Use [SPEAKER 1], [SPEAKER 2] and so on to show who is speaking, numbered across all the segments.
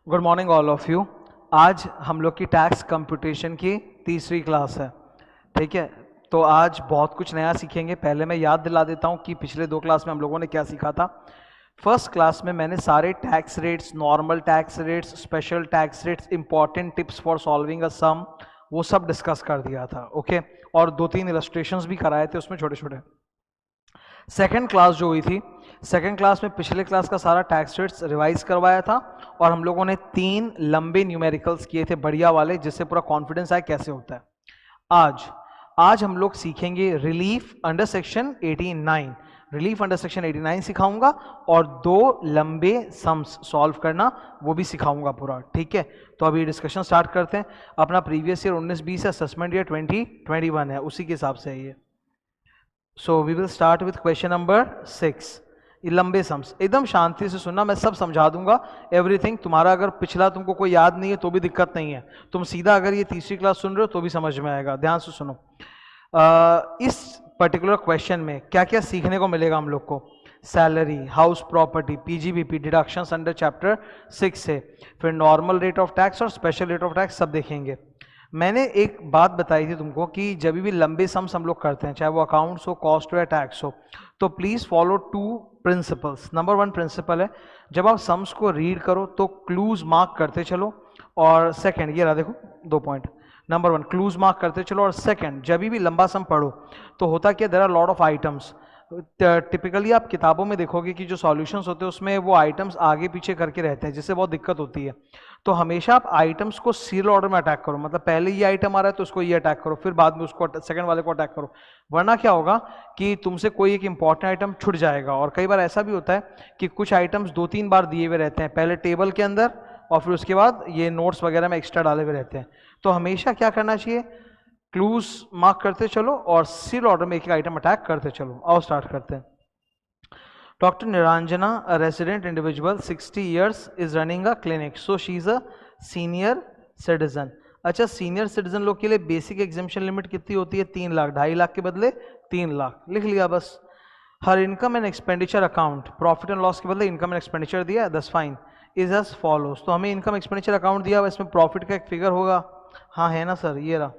[SPEAKER 1] Good morning all of you. आज हम लोग की टैक्स कंप्यूटेशन की तीसरी क्लास है। ठीक है, तो आज बहुत कुछ नया सीखेंगे। पहले मैं याद दिला देता हूँ कि पिछले दो क्लास में हम लोगों ने क्या सीखा था। फर्स्ट क्लास में मैंने सारे tax rates, normal tax rates, special tax rates, important tips for solving a sum, वो सब डिस्कस कर दिया था। ओके, और दो तीन इलस्ट्रेशंस भी कराए थे उसमें छोटे छोटे। सेकेंड क्लास जो हुई थी, सेकेंड क्लास में पिछले क्लास का सारा टैक्स रेट्स रिवाइज करवाया था और हम लोगों ने 3 लंबे न्यूमेरिकल्स किए थे बढ़िया वाले, जिससे पूरा कॉन्फिडेंस आए कैसे होता है। आज हम लोग सीखेंगे relief under section 89। Relief under section 89 सिखाऊंगा और 2 लंबे सम्स सॉल्व करना वो भी सिखाऊंगा पूरा। ठीक है, तो अभी डिस्कशन स्टार्ट करते हैं। अपना प्रीवियस ईयर 19-20 असेसमेंट ईयर 2021 है, उसी के हिसाब से है ये। So we will start with question number 6। ये लंबे सम्स, एकदम शांति से सुनना, मैं सब समझा दूंगा एवरीथिंग। तुम्हारा अगर पिछला तुमको कोई याद नहीं है तो भी दिक्कत नहीं है, तुम सीधा अगर ये तीसरी क्लास सुन रहे हो तो भी समझ में आएगा। ध्यान से सुनो। इस पर्टिकुलर क्वेश्चन में क्या क्या सीखने को मिलेगा हम लोग को। Salary, house property, PGBP, deductions under chapter 6 से, फिर नॉर्मल रेट ऑफ टैक्स और स्पेशल रेट ऑफ टैक्स सब देखेंगे। मैंने एक बात बताई थी तुमको कि जब भी लंबे सम्स हम लोग करते हैं, चाहे वो अकाउंट्स हो, कॉस्ट हो या टैक्स हो, तो please follow 2 principles. Number 1 principle है, जब आप सम्स को रीड करो तो क्लूज मार्क करते चलो। और सेकंड, ये रहा देखो 2 पॉइंट। नंबर 1 क्लूज मार्क करते चलो, और सेकंड जब भी लंबा सम पढ़ो तो होता क्या, there are lot of items. Typically आप किताबों में देखोगे कि जो सॉल्यूशंस होते हैं उसमें वो आइटम्स आगे पीछे करके रहते हैं, जिससे बहुत दिक्कत होती है। तो हमेशा आप आइटम्स को सीरियल ऑर्डर में अटैक करो, मतलब पहले ये आइटम आ रहा है तो उसको ये अटैक करो, फिर बाद में उसको सेकंड वाले को अटैक करो। वरना क्या होगा कि तुमसे कोई एक इंपॉर्टेंट आइटम छूट जाएगा। और कई बार ऐसा भी होता है कि कुछ आइटम्स 2-3 बार दिए हुए रहते हैं, पहले टेबल के अंदर और फिर उसके बाद ये नोट्स वगैरह में एक्स्ट्रा डाले हुए रहते हैं। तो हमेशा क्या करना चाहिए, क्लूज मार्क करते चलो और सीरियल ऑर्डर में एक एक आइटम अटैक करते चलो। आओ स्टार्ट करते हैं। Dr. Niranjana, a resident individual, 60 years, is running a clinic. So she is a senior citizen. अच्छा, सीनियर सिटीजन लोग के लिए बेसिक एग्जामेशन लिमिट कितनी होती है? 3 लाख। 2.5 लाख के बदले 3 लाख लिख लिया बस। हर income and expenditure account, profit and loss के बदले इनकम एंड एक्सपेंडिचर दिया, दस फाइन इज एज फॉलोज। तो हमें इनकम एक्सपेंडिचर अकाउंट दिया हुआ, इसमें प्रॉफिट का एक फिगर होगा। हाँ है ना सर, ये रहा।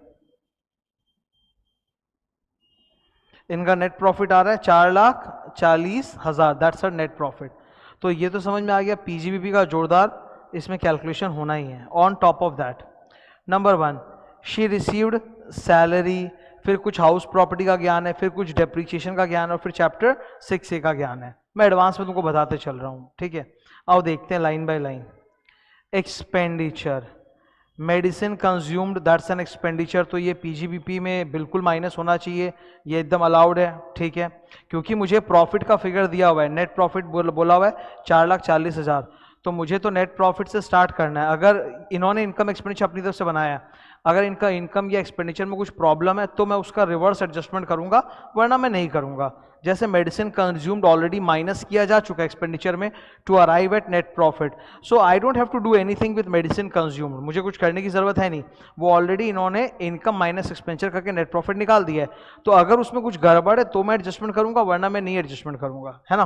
[SPEAKER 1] इनका नेट प्रॉफिट आ रहा है 4,40,000, दैट्स अ नेट प्रॉफिट। तो ये तो समझ में आ गया, पीजीबीपी का जोरदार इसमें कैलकुलेशन होना ही है। On top of that, number 1, she received salary, फिर कुछ हाउस प्रॉपर्टी का ज्ञान है, फिर कुछ डेप्रीशिएशन का ज्ञान है, और फिर चैप्टर 6A का ज्ञान है। मैं एडवांस में तुमको बताते चल रहा हूँ। ठीक है, आओ देखते हैं line by line. Expenditure, medicine consumed, that's an expenditure. तो ये पीजीबीपी में बिल्कुल माइनस होना चाहिए, ये एकदम अलाउड है। ठीक है, क्योंकि मुझे प्रॉफिट का फिगर दिया हुआ है, नेट प्रॉफिट बोला हुआ है 4,40,000, तो मुझे तो नेट प्रॉफिट से स्टार्ट करना है। अगर इन्होंने इनकम एक्सपेंडिचर अपनी तरफ से बनाया है, अगर इनका इनकम या एक्सपेंडिचर में कुछ प्रॉब्लम है तो मैं उसका रिवर्स एडजस्टमेंट करूंगा, वरना मैं नहीं करूंगा। जैसे मेडिसिन कंज्यूम्ड ऑलरेडी माइनस किया जा चुका है एक्सपेंडिचर में to arrive at net profit, so I don't have to do anything with medicine consumed, मुझे कुछ करने की जरूरत है नहीं। वो ऑलरेडी इन्होंने इनकम माइनस एक्सपेंडिचर करके नेट प्रॉफिट निकाल दिया है। तो अगर उसमें कुछ गड़बड़ है तो मैं एडजस्टमेंट करूंगा, वरना मैं नहीं एडजस्टमेंट करूंगा, है ना।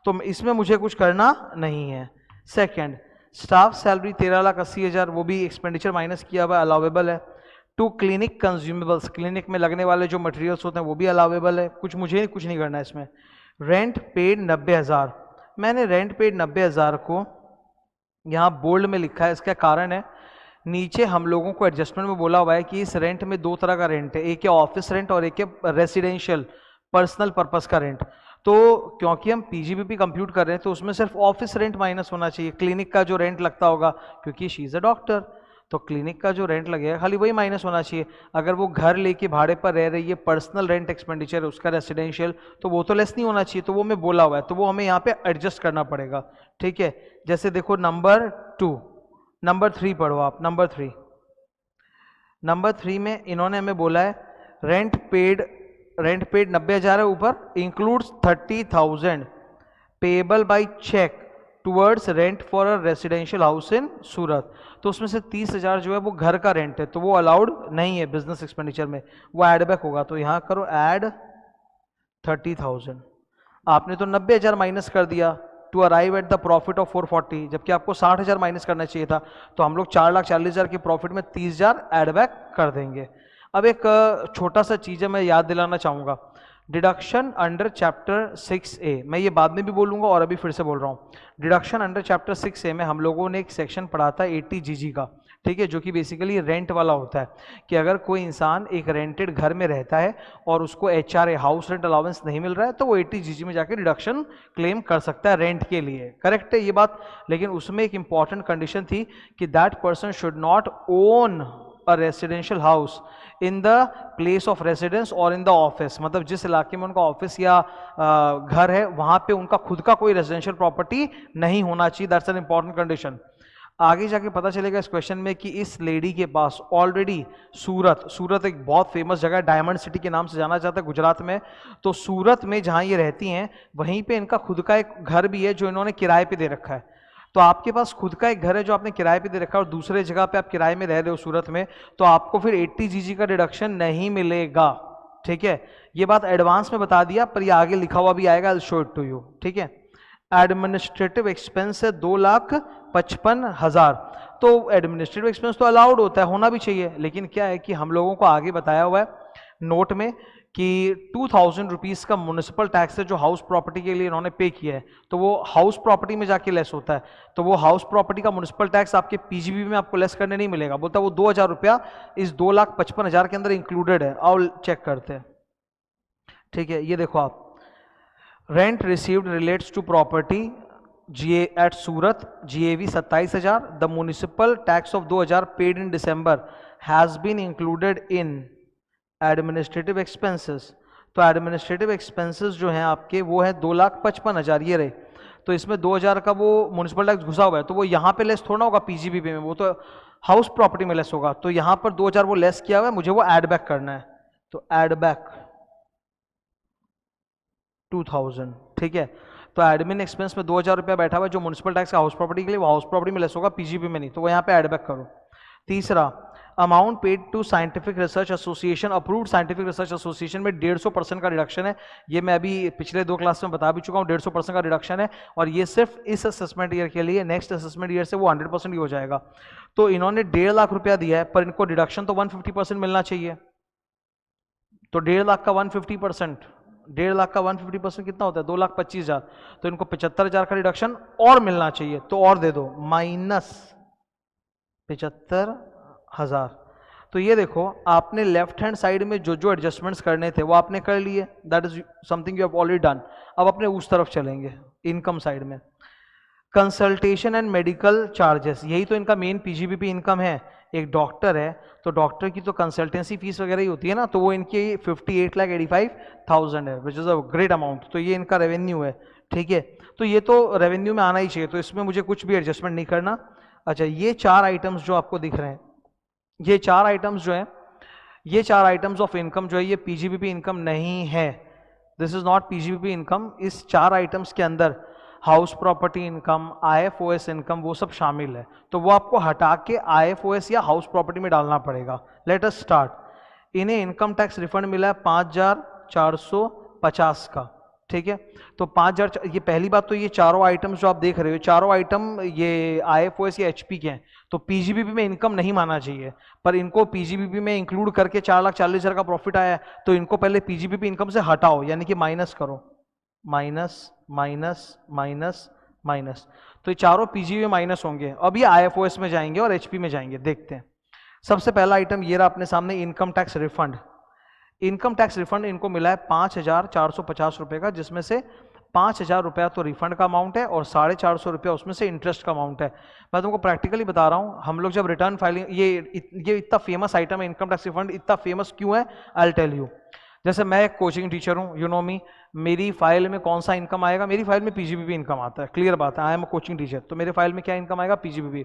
[SPEAKER 1] तो इसमें मुझे कुछ करना नहीं है। सेकेंड, स्टाफ सैलरी 13,80,000, वो भी एक्सपेंडिचर माइनस किया हुआ, अलाउेबल है। टू क्लिनिक कंज्यूमेबल्स, क्लिनिक में लगने वाले जो मटेरियल्स होते हैं वो भी अलाउेबल है, मुझे कुछ नहीं करना है इसमें। रेंट पेड 90,000, मैंने रेंट पेड 90,000 को यहाँ बोल्ड में लिखा है, इसका कारण है नीचे हम लोगों को एडजस्टमेंट में बोला हुआ है कि इस रेंट में 2 तरह का रेंट है, एक है ऑफिस रेंट और एक है रेसिडेंशियल पर्सनल पर्पस का रेंट। तो क्योंकि हम पीजीबीपी कंप्यूट कर रहे हैं तो उसमें सिर्फ ऑफिस रेंट माइनस होना चाहिए, क्लिनिक का जो रेंट लगता होगा, क्योंकि शी इज अ डॉक्टर तो क्लिनिक का जो रेंट लगेगा खाली वही माइनस होना चाहिए। अगर वो घर लेके भाड़े पर रह रही है, पर्सनल रेंट एक्सपेंडिचर उसका रेसिडेंशियल, तो वो तो लेस नहीं होना चाहिए, तो वो हमें बोला हुआ है, तो वो हमें यहाँ पे एडजस्ट करना पड़ेगा। ठीक है, जैसे देखो नंबर 2, नंबर 3 पढ़ो आप। नंबर 3 में इन्होंने हमें बोला है रेंट पेड 90,000 है ऊपर, includes 30,000 payable by cheque towards rent for a residential house in Surat. तो उसमें से 30,000 जो है वो घर का रेंट है, तो वो अलाउड नहीं है बिजनेस एक्सपेंडिचर में, वो एड बैक होगा। तो यहां करो ऐड 30,000। आपने तो 90,000 माइनस कर दिया, to arrive at the profit of 440, जबकि आपको 60,000 माइनस करना चाहिए था, तो हम लोग 4,40,000 के प्रॉफिट में 30,000 एड बैक कर देंगे। अब एक छोटा सा चीज़ है, मैं याद दिलाना चाहूँगा, डिडक्शन अंडर चैप्टर 6A, मैं ये बाद में भी बोलूँगा और अभी फिर से बोल रहा हूँ। डिडक्शन अंडर चैप्टर 6A में हम लोगों ने एक सेक्शन पढ़ा था 80 GG का, ठीक है, जो कि बेसिकली रेंट वाला होता है कि अगर कोई इंसान एक रेंटेड घर में रहता है और उसको HRA हाउस रेंट अलाउंस नहीं मिल रहा है तो वो 80 GG में जाके डिडक्शन क्लेम कर सकता है रेंट के लिए। करेक्ट है ये बात, लेकिन उसमें एक इंपॉर्टेंट कंडीशन थी कि that person should not own a residential house in the place of residence और इन द ऑफिस, मतलब जिस इलाके में उनका ऑफिस या घर है वहां पे उनका खुद का कोई रेजिडेंशियल प्रॉपर्टी नहीं होना चाहिए। That's an important condition. आगे जाके पता चलेगा इस क्वेश्चन में कि इस लेडी के पास ऑलरेडी सूरत एक बहुत फेमस जगह है, डायमंड सिटी के नाम से जाना जाता है गुजरात में, तो सूरत में जहां ये रहती हैं वहीं पे इनका खुद का एक घर भी है जो इन्होंने किराए पे दे रखा है। तो आपके पास खुद का एक घर है जो आपने किराए पे दे रखा है और दूसरे जगह पे आप किराए में रह रहे हो सूरत में, तो आपको फिर 80 GG का डिडक्शन नहीं मिलेगा। ठीक है, ये बात एडवांस में बता दिया, पर ये आगे लिखा हुआ भी आएगा, I will show it to you. ठीक है, एडमिनिस्ट्रेटिव एक्सपेंस है 2,55,000, तो एडमिनिस्ट्रेटिव एक्सपेंस तो अलाउड होता है, होना भी चाहिए, लेकिन क्या है कि हम लोगों को आगे बताया हुआ है नोट में कि 2,000 रुपीज़ का म्युनिसिपल टैक्स है जो हाउस प्रॉपर्टी के लिए इन्होंने पे किया है, तो वो हाउस प्रॉपर्टी में जाके लेस होता है, तो वो हाउस प्रॉपर्टी का म्युनिसिपल टैक्स आपके पीजीबी में आपको लेस करने नहीं मिलेगा, बोलता है वो 2,000 रुपया इस 2,55,000 के अंदर इंक्लूडेड है। आओ चेक करते हैं। ठीक है, ये देखो आप, rent received relates to property GA at Surat, GAV 27,000, the municipal tax of 2,000 paid in December has been included in administrative expenses. तो एडमिनिस्ट्रेटिव एक्सपेंसेस जो हैं आपके वो है 2,55,000 ये रहे, तो इसमें 2,000 का वो म्युनिसिपल टैक्स घुसा हुआ है, तो वो यहाँ पे लेस थोड़ा होगा पीजीबी में, वो तो हाउस प्रॉपर्टी में लेस होगा, तो यहाँ पर 2,000 वो लेस किया हुआ है, मुझे वो एड बैक करना है, तो एड बैक 2,000। ठीक है, तो एडमिन एक्सपेंस में 2,000 रुपया बैठा हुआ है जो म्युनिसिपल टैक्स का हाउस प्रॉपर्टी के लिए, वो हाउस प्रॉपर्टी में लेस होगा, पीजीबी में नहीं, तो वो यहाँ पे एड बैक करो। तीसरा, amount paid to scientific research association, approved scientific research association में 150% का रिडक्शन है, ये मैं अभी पिछले 2 क्लास में बता भी चुका हूँ, 150% का रिडक्शन है, और ये सिर्फ इस असेसमेंट ईयर के लिए, नेक्स्ट असेसमेंट ईयर से वो 100% ही हो जाएगा। तो इन्होंने 1.5 लाख रुपया दिया है, पर इनको डिडक्शन तो 150% मिलना चाहिए, तो 1.5 लाख का 150%, 1.5 लाख का 150% कितना होता है, 2,25,000, तो इनको 75,000 का रिडक्शन और मिलना चाहिए, तो और दे दो -75,000। तो ये देखो आपने लेफ्ट हैंड साइड में जो जो एडजस्टमेंट्स करने थे वो आपने कर लिए, that is something you have already done. अब अपने उस तरफ चलेंगे, इनकम साइड में कंसल्टेशन एंड मेडिकल चार्जेस, यही तो इनका मेन पीजीबीपी इनकम है। एक डॉक्टर है तो डॉक्टर की तो कंसल्टेंसी फीस वगैरह ही होती है ना, तो वो इनकी 58,85,000 है, which is a great amount, तो ये इनका रेवेन्यू है। ठीक है, तो ये तो रेवेन्यू में आना ही चाहिए, तो इसमें मुझे कुछ भी एडजस्टमेंट नहीं करना। अच्छा, ये 4 आइटम्स जो आपको दिख रहे हैं, ये 4 आइटम्स जो है, ये 4 आइटम्स ऑफ इनकम जो है ये पीजीबीपी इनकम नहीं है, this is not PGBP income. इस 4 आइटम्स के अंदर house property income, IFOS income, वो सब शामिल है, तो वो आपको हटा के IFOS या हाउस प्रॉपर्टी में डालना पड़ेगा। Let us start. इन्हें इनकम टैक्स रिफंड मिला है 5,450 का। ठीक है, तो 5,000, ये पहली बात तो ये चारों आइटम्स जो आप देख रहे हो, चारों आइटम ये IFOS या HP के हैं, तो पीजीबीपी में इनकम नहीं माना चाहिए, पर इनको पीजीबीपी में इंक्लूड करके 4,40,000 का प्रॉफिट आया है, तो इनको पहले पीजीबीपी इनकम से हटाओ, यानी कि माइनस करो, माइनस माइनस माइनस माइनस, तो ये चारों पीजीबी में माइनस होंगे। अब ये IFOS में जाएंगे और HP में जाएंगे, देखते हैं। सबसे पहला आइटम ये रहा अपने सामने, income tax refund. Income tax refund इनको मिला है 5,450 रुपये का, जिसमें से 5,000 रुपया तो रिफंड का अमाउंट है और 450 रुपया उसमें से इंटरेस्ट का अमाउंट है। मैं तुमको प्रैक्टिकली बता रहा हूँ, हम लोग जब रिटर्न फाइलिंग, ये इतना फेमस आइटम है इनकम टैक्स रिफंड, इतना फेमस क्यों है, आई विल टेल यू। जैसे मैं एक कोचिंग टीचर हूँ, यू नो मी, मेरी फाइल में कौन सा इनकम आएगा, मेरी फाइल में पीजीबीपी इनकम आता है, क्लियर बात है, I am a coaching teacher, तो मेरे फाइल में क्या इनकम आएगा, पीजीबीपी।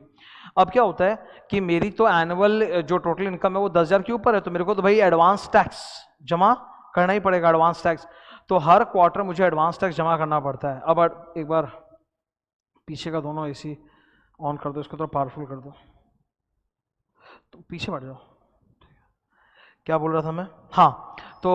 [SPEAKER 1] अब क्या होता है कि मेरी तो एनुअल जो टोटल इनकम है वो 10,000 के ऊपर है, तो मेरे को तो भाई एडवांस टैक्स जमा करना ही पड़ेगा, एडवांस टैक्स, तो हर क्वार्टर मुझे एडवांस टैक्स जमा करना पड़ता है। अब एक बार पीछे का दोनों AC ऑन कर दो, इसको थोड़ा पावरफुल कर दो, तो पीछे बढ़ जाओ। क्या बोल रहा था मैं, हाँ, तो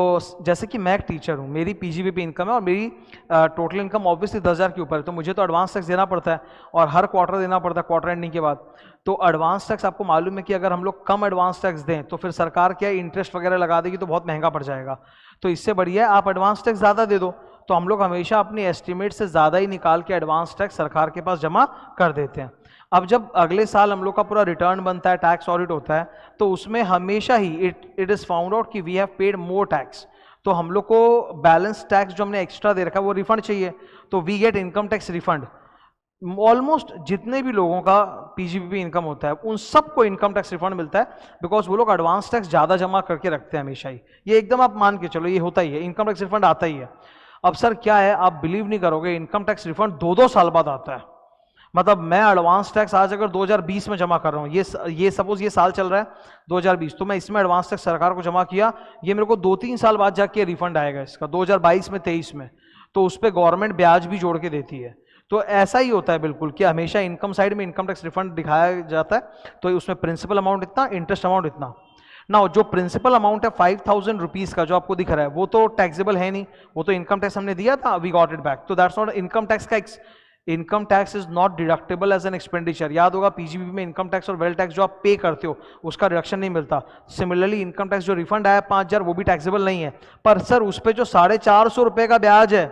[SPEAKER 1] जैसे कि मैं एक टीचर हूँ, मेरी पीजीबीपी इनकम है और मेरी टोटल इनकम ऑब्वियसली 10,000 के ऊपर है, तो मुझे तो एडवांस टैक्स देना पड़ता है और हर क्वार्टर देना पड़ता है, क्वार्टर एंडिंग के बाद। तो एडवांस टैक्स आपको मालूम है कि अगर हम लोग कम एडवांस टैक्स दें तो फिर सरकार क्या इंटरेस्ट वगैरह लगा देगी, तो बहुत महंगा पड़ जाएगा। तो इससे बढ़िया है आप एडवांस टैक्स ज़्यादा दे दो। तो हम लोग हमेशा अपनी एस्टिमेट से ज़्यादा ही निकाल के एडवांस टैक्स सरकार के पास जमा कर देते हैं। अब जब अगले साल हम लोग का पूरा रिटर्न बनता है, टैक्स ऑडिट होता है, तो उसमें हमेशा ही इट इज़ फाउंड आउट कि we have paid more tax. तो हम लोग को बैलेंस टैक्स जो हमने एक्स्ट्रा दे रखा है वो रिफंड चाहिए, तो we get income tax refund. Almost जितने भी लोगों का पीजीबीपी इनकम होता है उन सबको इनकम टैक्स रिफंड मिलता है, बिकॉज वो लोग एडवांस टैक्स ज़्यादा जमा करके रखते हैं हमेशा ही। ये एकदम आप मान के चलो, ये होता ही है, इनकम टैक्स रिफंड आता ही है। अब सर क्या है, आप बिलीव नहीं करोगे, इनकम टैक्स रिफंड 2-2 साल बाद आता है। मतलब मैं एडवांस टैक्स आज अगर 2020 में जमा कर रहा हूँ, ये सपोज ये साल चल रहा है 2020, तो मैं इसमें एडवांस टैक्स सरकार को जमा किया, ये मेरे को 2-3 साल बाद जाके रिफंड आएगा इसका, 2022 में 23 में, तो उस पर गवर्नमेंट ब्याज भी जोड़ के देती है। तो ऐसा ही होता है बिल्कुल कि हमेशा इनकम साइड में इनकम टैक्स रिफंड दिखाया जाता है, तो उसमें प्रिंसिपल अमाउंट इतना, इंटरेस्ट अमाउंट इतना। ना जो प्रिंसिपल अमाउंट है 5,000 रुपीज का जो आपको दिख रहा है, वो तो टैक्सेबल है नहीं, वो तो इनकम टैक्स हमने दिया था, वी गॉट इट बैक, तो दैट्स नॉट इनकम टैक्स का income tax is not deductible as an expenditure. याद होगा पीजीबीपी में इनकम टैक्स और वेल्थ टैक्स जो आप पे करते हो उसका रिडक्शन नहीं मिलता। सिमिलरली इनकम टैक्स जो रिफंड आया 5,000 वो भी टैक्सेबल नहीं है, पर सर उस पर जो 450 रुपए का ब्याज है,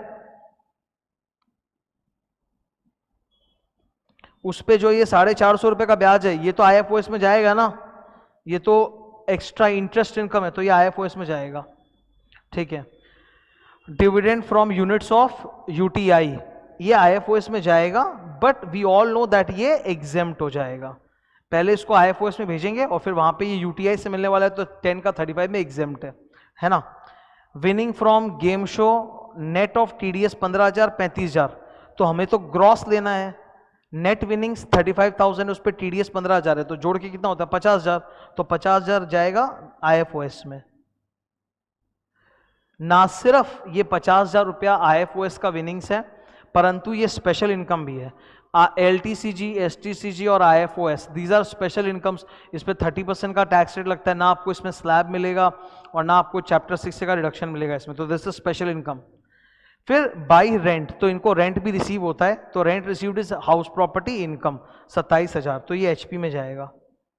[SPEAKER 1] उस पे जो ये 450 रुपए का ब्याज है, ये तो आईएफओएस में जाएगा ना, ये तो एक्स्ट्रा इंटरेस्ट इनकम है, तो ये आईएफओएस में जाएगा। ठीक है, dividend from units of UTI, ये आईएफओएस में जाएगा, but we all know that ये एग्जेम्प्ट हो जाएगा। पहले इसको आईएफओएस में भेजेंगे और फिर वहां पे ये यूटीआई से मिलने वाला है, तो 10 का 35 में एग्जेम्प्ट है ना। Winning from game show, net of TDS 15,000 35,000, तो हमें तो ग्रॉस लेना है। नेट विनिंग्स 35,000 उस पर टीडीएस 15,000 है, तो जोड़ के कितना होता है 50,000, तो 50,000 जाएगा आईएफओएस में। ना सिर्फ ये 50,000 रुपया आईएफओएस का विनिंग्स है, परंतु ये स्पेशल इनकम भी है। एलटीसीजी, एसटीसीजी और IFOS, these are special incomes. इस पर 30% का टैक्स रेट लगता है, ना आपको इसमें स्लैब मिलेगा और ना आपको चैप्टर 6 का रिडक्शन मिलेगा इसमें, तो दिस इज स्पेशल इनकम। फिर बाई रेंट, तो इनको रेंट भी रिसीव होता है, तो rent received is house property income 27,000, तो ये एचपी में जाएगा,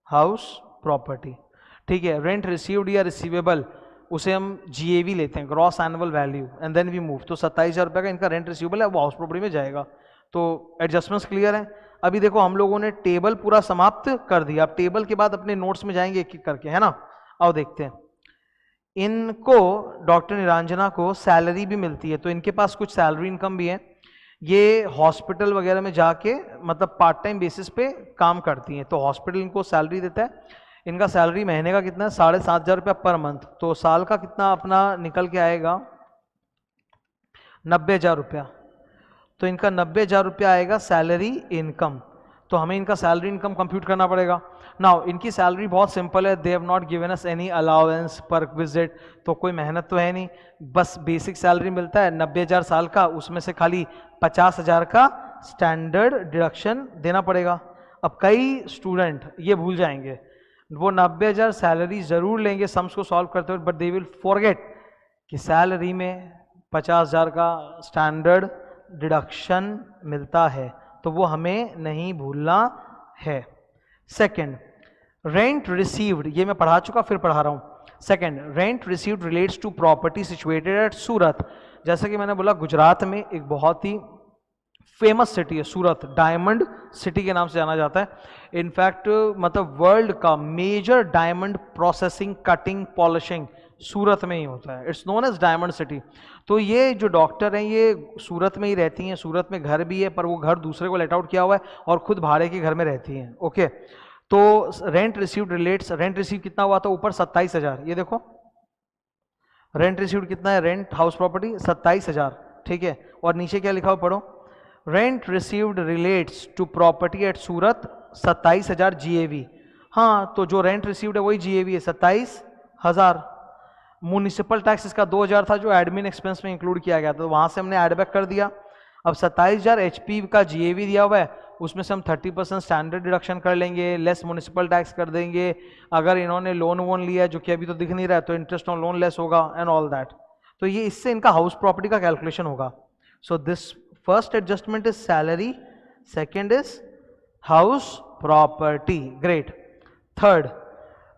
[SPEAKER 1] हाउस प्रॉपर्टी। ठीक है, रेंट रिसीव्ड या रिसीवेबल, उसे हम जीएवी लेते हैं, gross annual value, and then we move, तो 27,000 रुपये का इनका रेंट रिसीवेबल है, वो हाउस प्रॉपर्टी में जाएगा। तो एडजस्टमेंट्स क्लियर है। अभी देखो हम लोगों ने टेबल पूरा समाप्त कर दिया, अब टेबल के बाद अपने नोट्स में जाएंगे एक एक करके, है ना। आओ देखते हैं। इनको डॉक्टर निरंजना को सैलरी भी मिलती है, तो इनके पास कुछ सैलरी इनकम भी है। ये हॉस्पिटल वगैरह में जाके मतलब पार्ट टाइम बेसिस पे काम करती हैं, तो हॉस्पिटल इनको सैलरी देता है। इनका सैलरी महीने का कितना है 7,500 रुपया पर मंथ, तो साल का कितना अपना निकल के आएगा 90,000 रुपया, तो इनका 90,000 रुपया आएगा सैलरी इनकम। तो हमें इनका सैलरी इनकम कंप्यूट करना पड़ेगा। नाउ इनकी सैलरी बहुत सिंपल है, they have not given us any allowance पर विजिट, तो कोई मेहनत तो है नहीं, बस बेसिक सैलरी मिलता है 90,000 साल का, उसमें से खाली 50,000 का स्टैंडर्ड डिडक्शन देना पड़ेगा। अब कई स्टूडेंट ये भूल जाएंगे, वो 90,000 सैलरी जरूर लेंगे सम्स को सॉल्व करते हुए, बट दे विल फॉरगेट कि सैलरी में 50,000 का स्टैंडर्ड डिडक्शन मिलता है, तो वो हमें नहीं भूलना है। सेकंड, रेंट रिसीव्ड, ये मैं पढ़ा चुका फिर पढ़ा रहा हूं। Second, rent received relates to property situated at Surat. जैसे कि मैंने बोला गुजरात में एक बहुत ही फेमस सिटी है सूरत, डायमंड सिटी के नाम से जाना जाता है। इनफैक्ट मतलब वर्ल्ड का major diamond processing, cutting, polishing Surat में ही होता है, it's known as diamond city. तो ये जो डॉक्टर हैं ये सूरत में ही रहती हैं, सूरत में घर भी है, पर वो घर दूसरे को लेट आउट किया हुआ है और खुद भाड़े के घर में रहती हैं। ओके, तो rent received relates, rent receive कितना हुआ था ऊपर 27,000, ये देखो रेंट रिसीव्ड कितना है, रेंट हाउस प्रॉपर्टी 27,000, ठीक है। और नीचे क्या लिखा हुआ पढ़ो, rent received relates to property at Surat 27,000 GAV. हाँ, तो जो रेंट रिसीव्ड है वही जीएवी है 27,000। म्यूनिसिपल टैक्स इसका 2,000 था जो एडमिन एक्सपेंस में इंक्लूड किया गया था, तो वहां से हमने एड बैक कर दिया। अब 27,000 एचपी का जीएवी दिया हुआ है, उसमें से हम 30% स्टैंडर्ड डिडक्शन कर लेंगे, लेस म्युनिसिपल टैक्स कर देंगे। अगर इन्होंने लोन वोन लिया है जो कि अभी तो दिख नहीं रहा है तो इंटरेस्ट ऑन लोन लेस होगा एंड ऑल दैट। तो ये इससे इनका हाउस प्रॉपर्टी का कैलकुलेशन होगा। So this first adjustment is salary, second is house property. Great. Third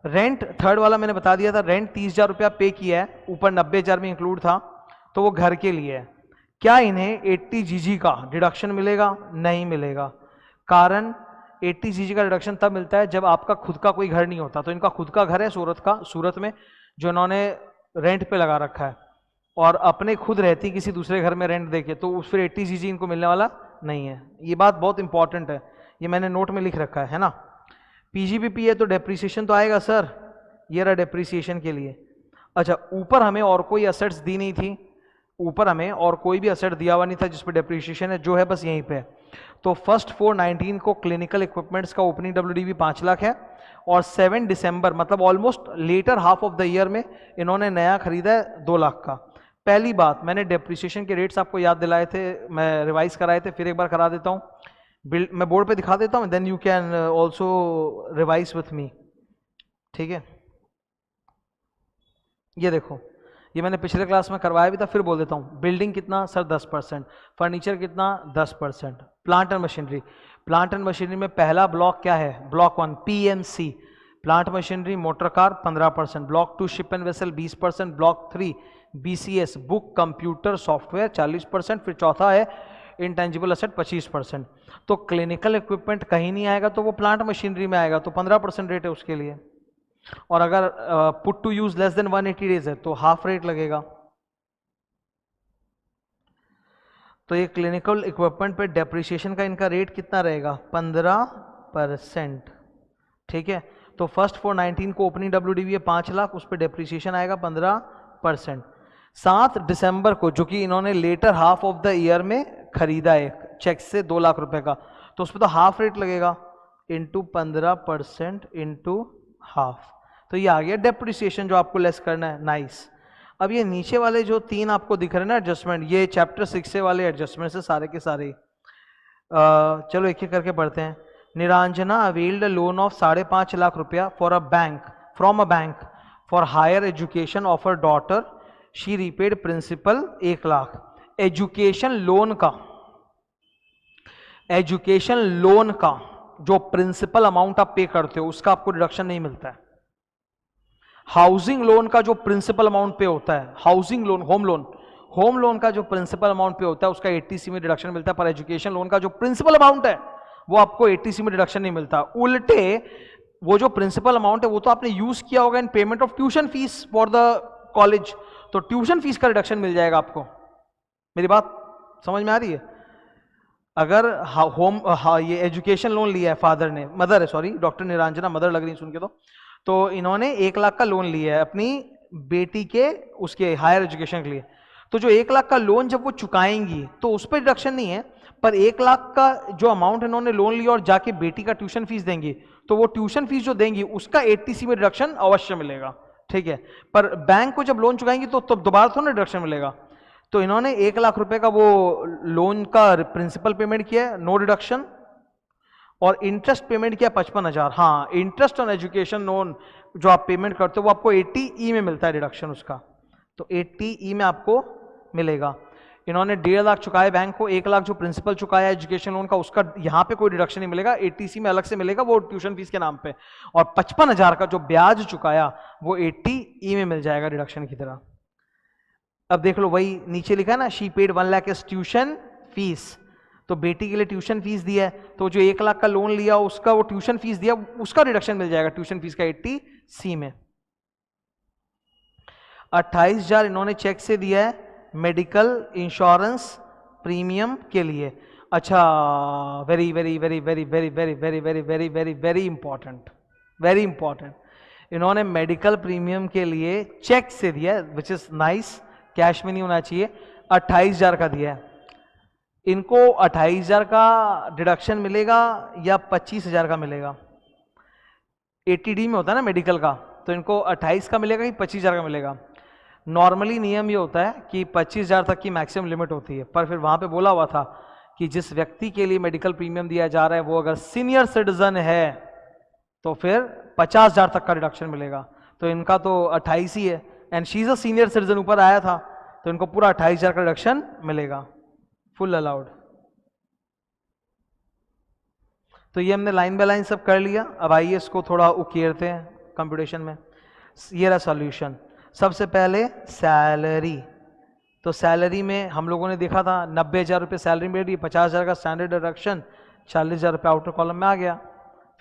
[SPEAKER 1] rent, third वाला मैंने बता दिया था, रेंट 30,000 रुपया पे किया है, ऊपर 90,000 में इंक्लूड था, तो वो घर के लिए है। क्या इन्हें 80 जीजी का डिडक्शन मिलेगा? नहीं मिलेगा। कारण 80 जीजी का डिडक्शन तब मिलता है जब आपका खुद का कोई घर नहीं होता। तो इनका खुद का घर है सूरत में, जो इन्होंने रेंट पे लगा रखा है, और अपने खुद रहती किसी दूसरे घर में रेंट देके, तो उस फिर 80 जीजी इनको मिलने वाला नहीं है। ये बात बहुत इंपॉर्टेंट है, ये मैंने नोट में लिख रखा है ना। पीजीबीपी है तो डेप्रीसिएशन तो आएगा सर, ये रहा डेप्रीसिएशन के लिए। अच्छा, ऊपर हमें और कोई असेट्स दी नहीं थी, ऊपर हमें और कोई भी असेट दिया हुआ नहीं था जिस पर डेप्रीसिएशन है, जो है बस यहीं पे। तो फर्स्ट 4/19 को क्लिनिकल इक्विपमेंट्स का ओपनिंग डब्ल्यूडीवी 5 लाख है, और 7 दिसंबर मतलब almost later half of the year में इन्होंने नया खरीदा है 2 लाख का। पहली बात, मैंने डेप्रीसिएशन के रेट्स आपको याद दिलाए थे, मैं रिवाइज कराए थे, फिर एक बार करा देता हूँ। मैं बोर्ड पे दिखा देता हूँ, then you can also revise with me, ठीक है। ये देखो, ये मैंने पिछले क्लास में करवाया भी था, फिर बोल देता हूँ। बिल्डिंग कितना सर? 10%। फर्नीचर कितना? 10%। Plant and machinery, plant and machinery में पहला ब्लॉक क्या है? Block 1 PMC, plant machinery motor car 15%, block 2 ship and vessel 20%, block 3 BCS book computer software 40%, फिर चौथा है इंटेंजिबल असेट 25%। तो क्लिनिकल इक्विपमेंट कहीं नहीं आएगा, तो वो प्लांट मशीनरी में आएगा, तो 15% रेट है उसके लिए। और अगर put to use less than 180 days है तो हाफ रेट लगेगा। तो ये क्लिनिकल इक्विपमेंट पे डेप्रिसिएशन का इनका रेट कितना रहेगा? 15%, ठीक है। तो फर्स्ट 4/19 को ओपनिंग डब्ल्यूडीवी है 5 लाख, उस पर डेप्रिसिएशन आएगा 15%। 7 दिसंबर को, जो कि इन्होंने later half of the year में खरीदा है चेक से 2 लाख रुपए का, तो उस पर तो हाफ रेट लगेगा, इंटू 15% इंटू हाफ। तो ये आ गया डेप्रिसिएशन जो आपको लेस करना है। नाइस। अब ये नीचे वाले जो 3 आपको दिख रहे हैं ना एडजस्टमेंट, ये चैप्टर 6 से वाले एडजस्टमेंट से सारे के सारे। चलो एक एक करके पढ़ते हैं। Niranjana availed loan of 5.5 lakh रुपया for a bank from a bank for higher education of her daughter, she repaid principal 1 lakh. Education loan का जो प्रिंसिपल अमाउंट आप पे करते हो उसका आपको डिडक्शन नहीं मिलता है। हाउसिंग लोन का जो प्रिंसिपल अमाउंट पे होता है, हाउसिंग लोन, होम लोन का जो प्रिंसिपल अमाउंट पे होता है उसका 80C में डिडक्शन मिलता है, पर एजुकेशन लोन का जो प्रिंसिपल अमाउंट है वो आपको 80C में डिडक्शन नहीं मिलता। उल्टे वो जो प्रिंसिपल अमाउंट है वो तो आपने यूज किया होगा इन payment of tuition fees for the college, तो ट्यूशन फीस का रिडक्शन मिल जाएगा आपको। मेरी बात समझ में आ रही है? अगर ये एजुकेशन लोन लिया है फादर ने, मदर है सॉरी, डॉक्टर निरंजना मदर लग रही सुन के, तो इन्होंने 1 लाख का लोन लिया है अपनी बेटी के उसके हायर एजुकेशन के लिए। तो जो 1 लाख का लोन जब वो चुकाएंगी तो उस पर डिडक्शन नहीं है, पर 1 लाख का जो अमाउंट इन्होंने लोन लिया और जाके बेटी का ट्यूशन फीस देंगी, तो वो ट्यूशन फीस जो देंगी उसका 80C में डिडक्शन अवश्य मिलेगा, ठीक है। पर बैंक को जब लोन चुकाएंगी तो दोबारा थोड़ा डिडक्शन मिलेगा। तो इन्होंने 1 लाख रुपए का वो लोन का प्रिंसिपल पेमेंट किया है, नो डिडक्शन, और इंटरेस्ट पेमेंट किया 55,000। हाँ, इंटरेस्ट ऑन एजुकेशन लोन जो आप पेमेंट करते हो वो आपको 80E में मिलता है डिडक्शन उसका, तो 80E में आपको मिलेगा। इन्होंने 1.5 लाख चुकाया बैंक को, 1 लाख जो प्रिंसिपल चुकाया एजुकेशन लोन का उसका यहाँ पे कोई डिडक्शन नहीं मिलेगा, 80C में अलग से मिलेगा वो ट्यूशन फीस के नाम पे, और 55,000 का जो ब्याज चुकाया वो 80E में मिल जाएगा डिडक्शन की तरह। अब देख लो, वही नीचे लिखा है ना, she paid 1 lakh as tuition fees, तो बेटी के लिए ट्यूशन फीस दिया है, तो जो 1 लाख का लोन लिया उसका वो ट्यूशन फीस दिया उसका रिडक्शन मिल जाएगा ट्यूशन फीस का 80C में। 28,000 इन्होंने चेक से दिया है मेडिकल इंश्योरेंस प्रीमियम के लिए। अच्छा, very very very very very very very very very very very important, very important. इन्होंने मेडिकल प्रीमियम के लिए चेक से दिया है, विच इज नाइस, कैश में नहीं होना चाहिए। 28,000 का दिया है। इनको 28,000 का डिडक्शन मिलेगा या 25,000 का मिलेगा? 80D में होता है ना मेडिकल का, तो इनको 28 का मिलेगा कि 25,000 का मिलेगा? नॉर्मली नियम ये होता है कि 25,000 तक की मैक्सिमम लिमिट होती है, पर फिर वहाँ पे बोला हुआ था कि जिस व्यक्ति के लिए मेडिकल प्रीमियम दिया जा रहा है वो अगर सीनियर सिटीजन है तो फिर 50,000 तक का रिडक्शन मिलेगा। तो इनका तो 28 ही है and she is a senior citizen, ऊपर आया था तो इनको पूरा 28,000 का रिडक्शन मिलेगा, फुल अलाउड। तो ये हमने लाइन बाय लाइन सब कर लिया। अब आइए इसको थोड़ा उकेरते हैं कंप्यूटेशन में। ये रहा सॉल्यूशन। सबसे पहले सैलरी, तो सैलरी में हम लोगों ने देखा था 90,000 रुपये सैलरी मिली, 50,000 का स्टैंडर्ड डिडक्शन, 40,000 रुपये आउटर कॉलम में आ गया।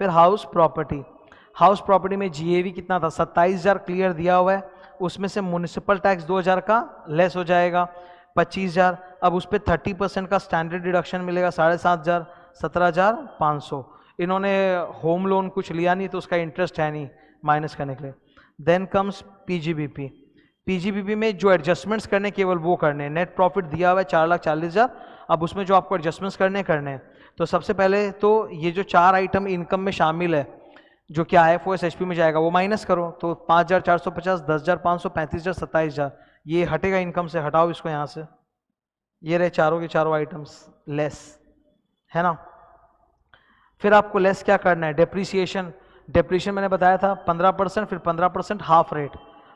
[SPEAKER 1] फिर हाउस प्रॉपर्टी, हाउस प्रॉपर्टी में जीएवी कितना था, 27,000 क्लियर दिया हुआ है, उसमें से म्युनिसिपल टैक्स 2,000 का लेस हो जाएगा 25,000। अब उस पर 30% का स्टैंडर्ड डिडक्शन मिलेगा 7,500, 17,500। इन्होंने होम लोन कुछ लिया नहीं तो उसका इंटरेस्ट है नहीं माइनस करने के लिए। देन कम्स पीजीबीपी, पीजीबीपी में जो एडजस्टमेंट्स करने केवल वो करने हैं। नेट प्रॉफिट दिया हुआ है 4,40,000, अब उसमें जो आपको एडजस्टमेंट्स करने हैं। तो सबसे पहले तो ये जो 4 आइटम इनकम में शामिल है जो कि IFOS HP में जाएगा वो माइनस करो, तो 5,450, 10,500, 35,000, 27,000, ये हटेगा इनकम से, हटाओ इसको यहाँ से। ये रहे चारों के चारों आइटम्स लेस, है ना। फिर आपको लेस क्या करना है, डेप्रीसिएशन। डेप्रीसिएशन मैंने बताया था 15%, फिर 15% हाफ रेट,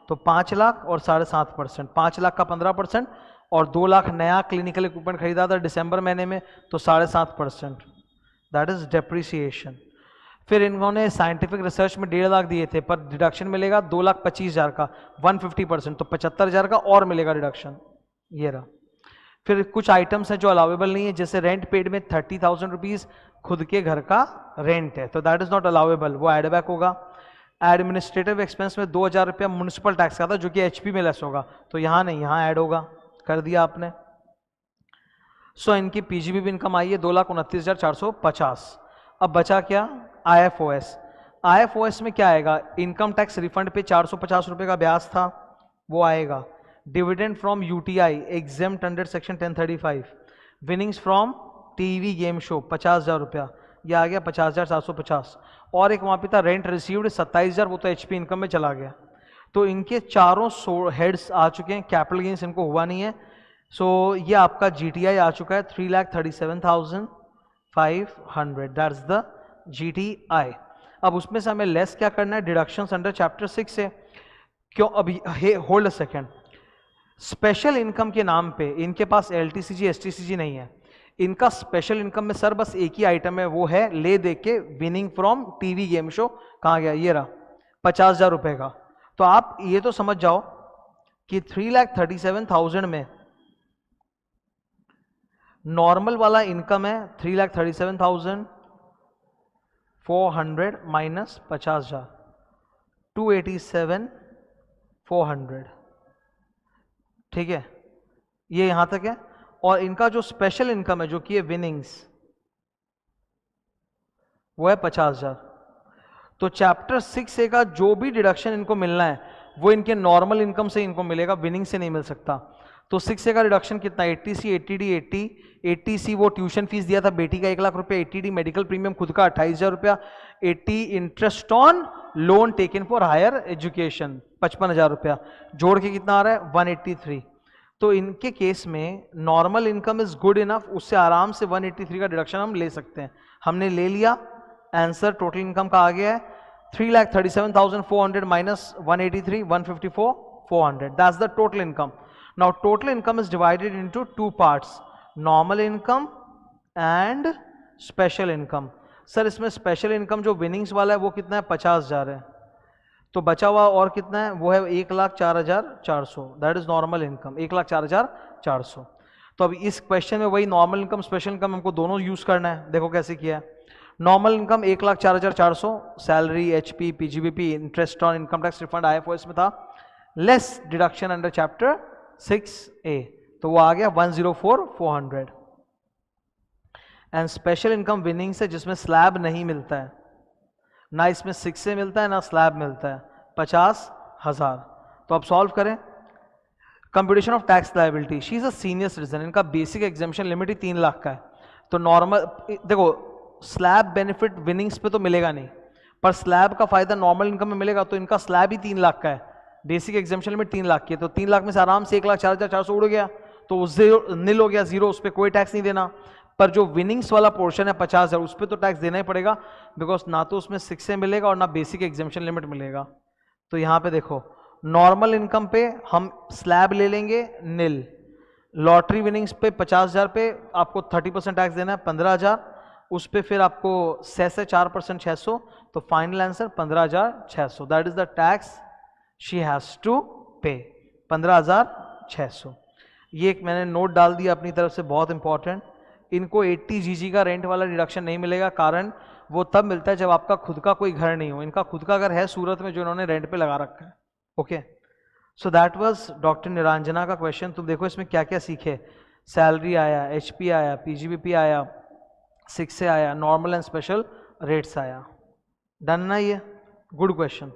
[SPEAKER 1] तो 5 लाख और 7.5%। 5 लाख का 15% और 2 लाख नया क्लिनिकल इक्विपमेंट खरीदा था दिसंबर महीने में, तो 7.5%, दैट इज डेप्रीसिएशन। फिर इन्होंने साइंटिफिक रिसर्च में 1.5 लाख दिए थे, पर डिडक्शन मिलेगा 2,25,000 का, 150%, तो 75,000 का और मिलेगा डिडक्शन, ये रहा। फिर कुछ आइटम्स हैं जो अलाउेबल नहीं है, जैसे रेंट पेड में 30,000 रुपीज़ खुद के घर का रेंट है, तो दैट इज नॉट अलाउेबल, वो एडबैक होगा। एडमिनिस्ट्रेटिव एक्सपेंस में 2,000 रुपया म्युनिसिपल टैक्स का था जो कि HP में लेस होगा, तो यहाँ नहीं, यहाँ ऐड होगा, कर दिया आपने। सो इनकी पीजीबीपी इनकम आई है 2,29,450। अब बचा क्या, IFOS। IFOS में क्या आएगा, इनकम टैक्स रिफंड पे 450 रुपये का ब्याज था, वो आएगा। Dividend from UTI exempt under section 1035, winnings from TV game show 50,000 रुपया, ये आ गया 50,750। और एक वहाँ पे था रेंट रिसीव्ड 27,000, वो तो HP इनकम में चला गया। तो इनके चारों हेड्स आ चुके हैं, कैपिटल गेन्स इनको हुआ नहीं है। सो ये आपका GTI आ चुका है 3,37,500, दैट्स द GTI। अब उसमें से हमें लेस क्या करना है, डिडक्शंस अंडर चैप्टर 6 से। क्यों, अभी hold a second, special income के नाम पे इनके पास LTCG STCG नहीं है। इनका स्पेशल इनकम में सर बस एक ही आइटम है, वो है ले दे के winning from TV game show, कहाँ गया, ये रहा 50,000 रुपए का। तो आप ये तो समझ जाओ कि 3,37,000 में नॉर्मल वाला इनकम है 3,37,400 माइनस 50,000, 287,400, ठीक है, ये यहां तक है। और इनका जो स्पेशल इनकम है जो कि है विनिंग्स, वो है 50,000। तो चैप्टर 6A का जो भी डिडक्शन इनको मिलना है वो इनके नॉर्मल इनकम से इनको मिलेगा, विनिंग से नहीं मिल सकता। तो 6A का डिडक्शन कितना, 80C 80D 80C वो ट्यूशन फीस दिया था बेटी का 1 लाख रुपया, 80D मेडिकल प्रीमियम खुद का 28,000 रुपया, 80 interest on loan taken for higher education 55,000 रुपया, जोड़ के कितना आ रहा है 183। तो इनके केस में normal income is good enough, उससे आराम से 183 का डिडक्शन हम ले सकते हैं। हमने ले लिया, आंसर टोटल इनकम का आ गया है 3,37,400 minus 183, 154,400, that's the total income. Now total income is divided into 2 parts, normal income and special income. Sir इसमें स्पेशल इनकम जो विनिंग्स वाला है वो कितना है, 50,000 है, तो बचा हुआ और कितना है, वो है 1,04,400, दैट इज नॉर्मल इनकम 1,04,400। तो अब इस क्वेश्चन में वही नॉर्मल इनकम स्पेशल इनकम हमको दोनों यूज करना है। देखो कैसे किया है, normal income 1,04,400, salary HP PGBP interest on income tax refund IFOS में था, less deduction under chapter 6A, तो वो आ गया 104,400। एंड स्पेशल इनकम विनिंग्स है जिसमें स्लैब नहीं मिलता है, ना इसमें 6 से मिलता है ना स्लैब मिलता है, 50,000। तो अब सॉल्व करें। Computation of tax liability, she is a senior citizen, इनका बेसिक एग्जामिशन लिमिट ही 3 लाख का है। तो नॉर्मल देखो स्लैब बेनिफिट विनिंग्स पे तो मिलेगा नहीं, पर स्लैब का फायदा नॉर्मल इनकम में मिलेगा, तो इनका स्लैब ही 3 लाख का है, बेसिक एग्जामिशन लिमिट 3 लाख की है, तो 3 लाख में से आराम से 1,04,400 उड़ गया, तो जीरो निल हो गया, जीरो, उस पर कोई टैक्स नहीं देना। पर जो विनिंग्स वाला पोर्शन है 50,000 उस पर तो टैक्स देना ही पड़ेगा, बिकॉज ना तो उसमें 6 से मिलेगा और ना बेसिक एग्जेम्पशन लिमिट मिलेगा। तो यहाँ पे देखो नॉर्मल इनकम पे हम स्लैब ले लेंगे नील, लॉटरी विनिंग्स पे 50,000 पे आपको 30% टैक्स देना है 15,000, उस पे फिर आपको 6 से 4% 600, तो final answer 15,600, that is the tax she has to pay 15,600। ये एक मैंने नोट डाल दिया अपनी तरफ से, बहुत इंपॉर्टेंट। इनको 80 जीजी का रेंट वाला डिडक्शन नहीं मिलेगा, कारण वो तब मिलता है जब आपका खुद का कोई घर नहीं हो। इनका खुद का घर है सूरत में जो इन्होंने रेंट पे लगा रखा है। Okay, so that was doctor Niranjana का क्वेश्चन। तुम देखो इसमें क्या क्या सीखे, सैलरी आया, एचपी आया, पीजीबीपी आया, 6 से आया, नॉर्मल एंड स्पेशल रेट्स आया। डन ना, ये गुड क्वेश्चन।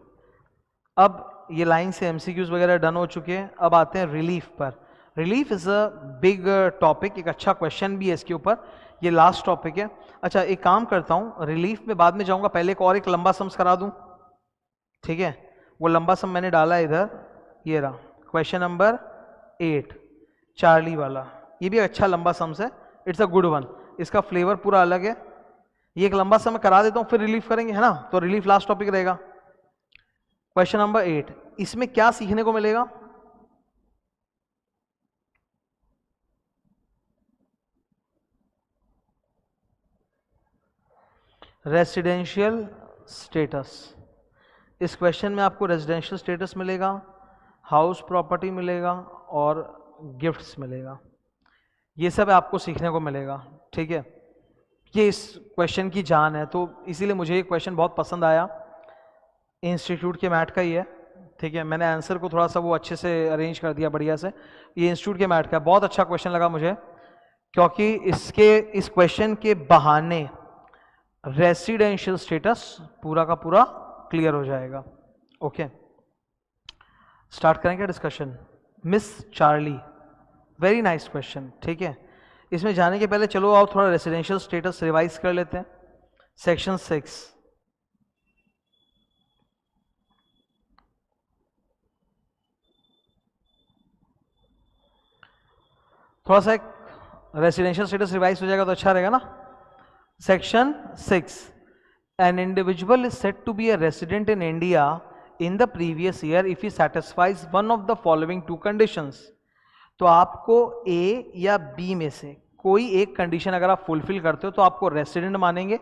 [SPEAKER 1] अब ये लाइन से एमसीक्यूज वगैरह डन हो चुके हैं, अब आते हैं रिलीफ पर। Relief is a big topic, एक अच्छा क्वेश्चन भी है इसके ऊपर, ये लास्ट टॉपिक है। अच्छा एक काम करता हूँ, रिलीफ में बाद में जाऊंगा, पहले एक और एक लंबा सम्स करा दूं, ठीक है। वो लंबा सम मैंने डाला है इधर, ये रहा क्वेश्चन नंबर 8 चार्ली वाला, ये भी अच्छा लंबा सम्स है, इट्स अ गुड वन, इसका फ्लेवर पूरा अलग है। ये एक लंबा सम मैं करा देता हूँ, फिर रिलीफ करेंगे, है ना। तो रिलीफ लास्ट टॉपिक रहेगा। क्वेश्चन नंबर 8, इसमें क्या सीखने को मिलेगा? Residential status. इस क्वेश्चन में आपको रेजिडेंशियल स्टेटस मिलेगा, हाउस प्रॉपर्टी मिलेगा और गिफ्ट्स मिलेगा, ये सब आपको सीखने को मिलेगा, ठीक है। ये इस क्वेश्चन की जान है, तो इसीलिए मुझे ये क्वेश्चन बहुत पसंद आया। इंस्टीट्यूट के मैट का ही है, ठीक है। मैंने आंसर को थोड़ा सा वो अच्छे से अरेंज कर दिया बढ़िया से। ये इंस्टीट्यूट के मैट का बहुत अच्छा क्वेश्चन लगा मुझे, क्योंकि इस क्वेश्चन के बहाने रेसिडेंशियल स्टेटस पूरा का पूरा क्लियर हो जाएगा। ओके, स्टार्ट करेंगे discussion. Miss Charlie, very nice question, ठीक है। इसमें जाने के पहले चलो आओ थोड़ा रेसिडेंशियल स्टेटस रिवाइज कर लेते हैं। सेक्शन 6, थोड़ा सा एक रेसिडेंशियल स्टेटस रिवाइज हो जाएगा तो अच्छा रहेगा ना। Section 6, an individual is said to be a resident in India in the previous year if he satisfies one of the following two conditions। तो आपको ए या बी में से कोई एक कंडीशन अगर आप फुलफिल करते हो तो आपको रेसिडेंट मानेंगे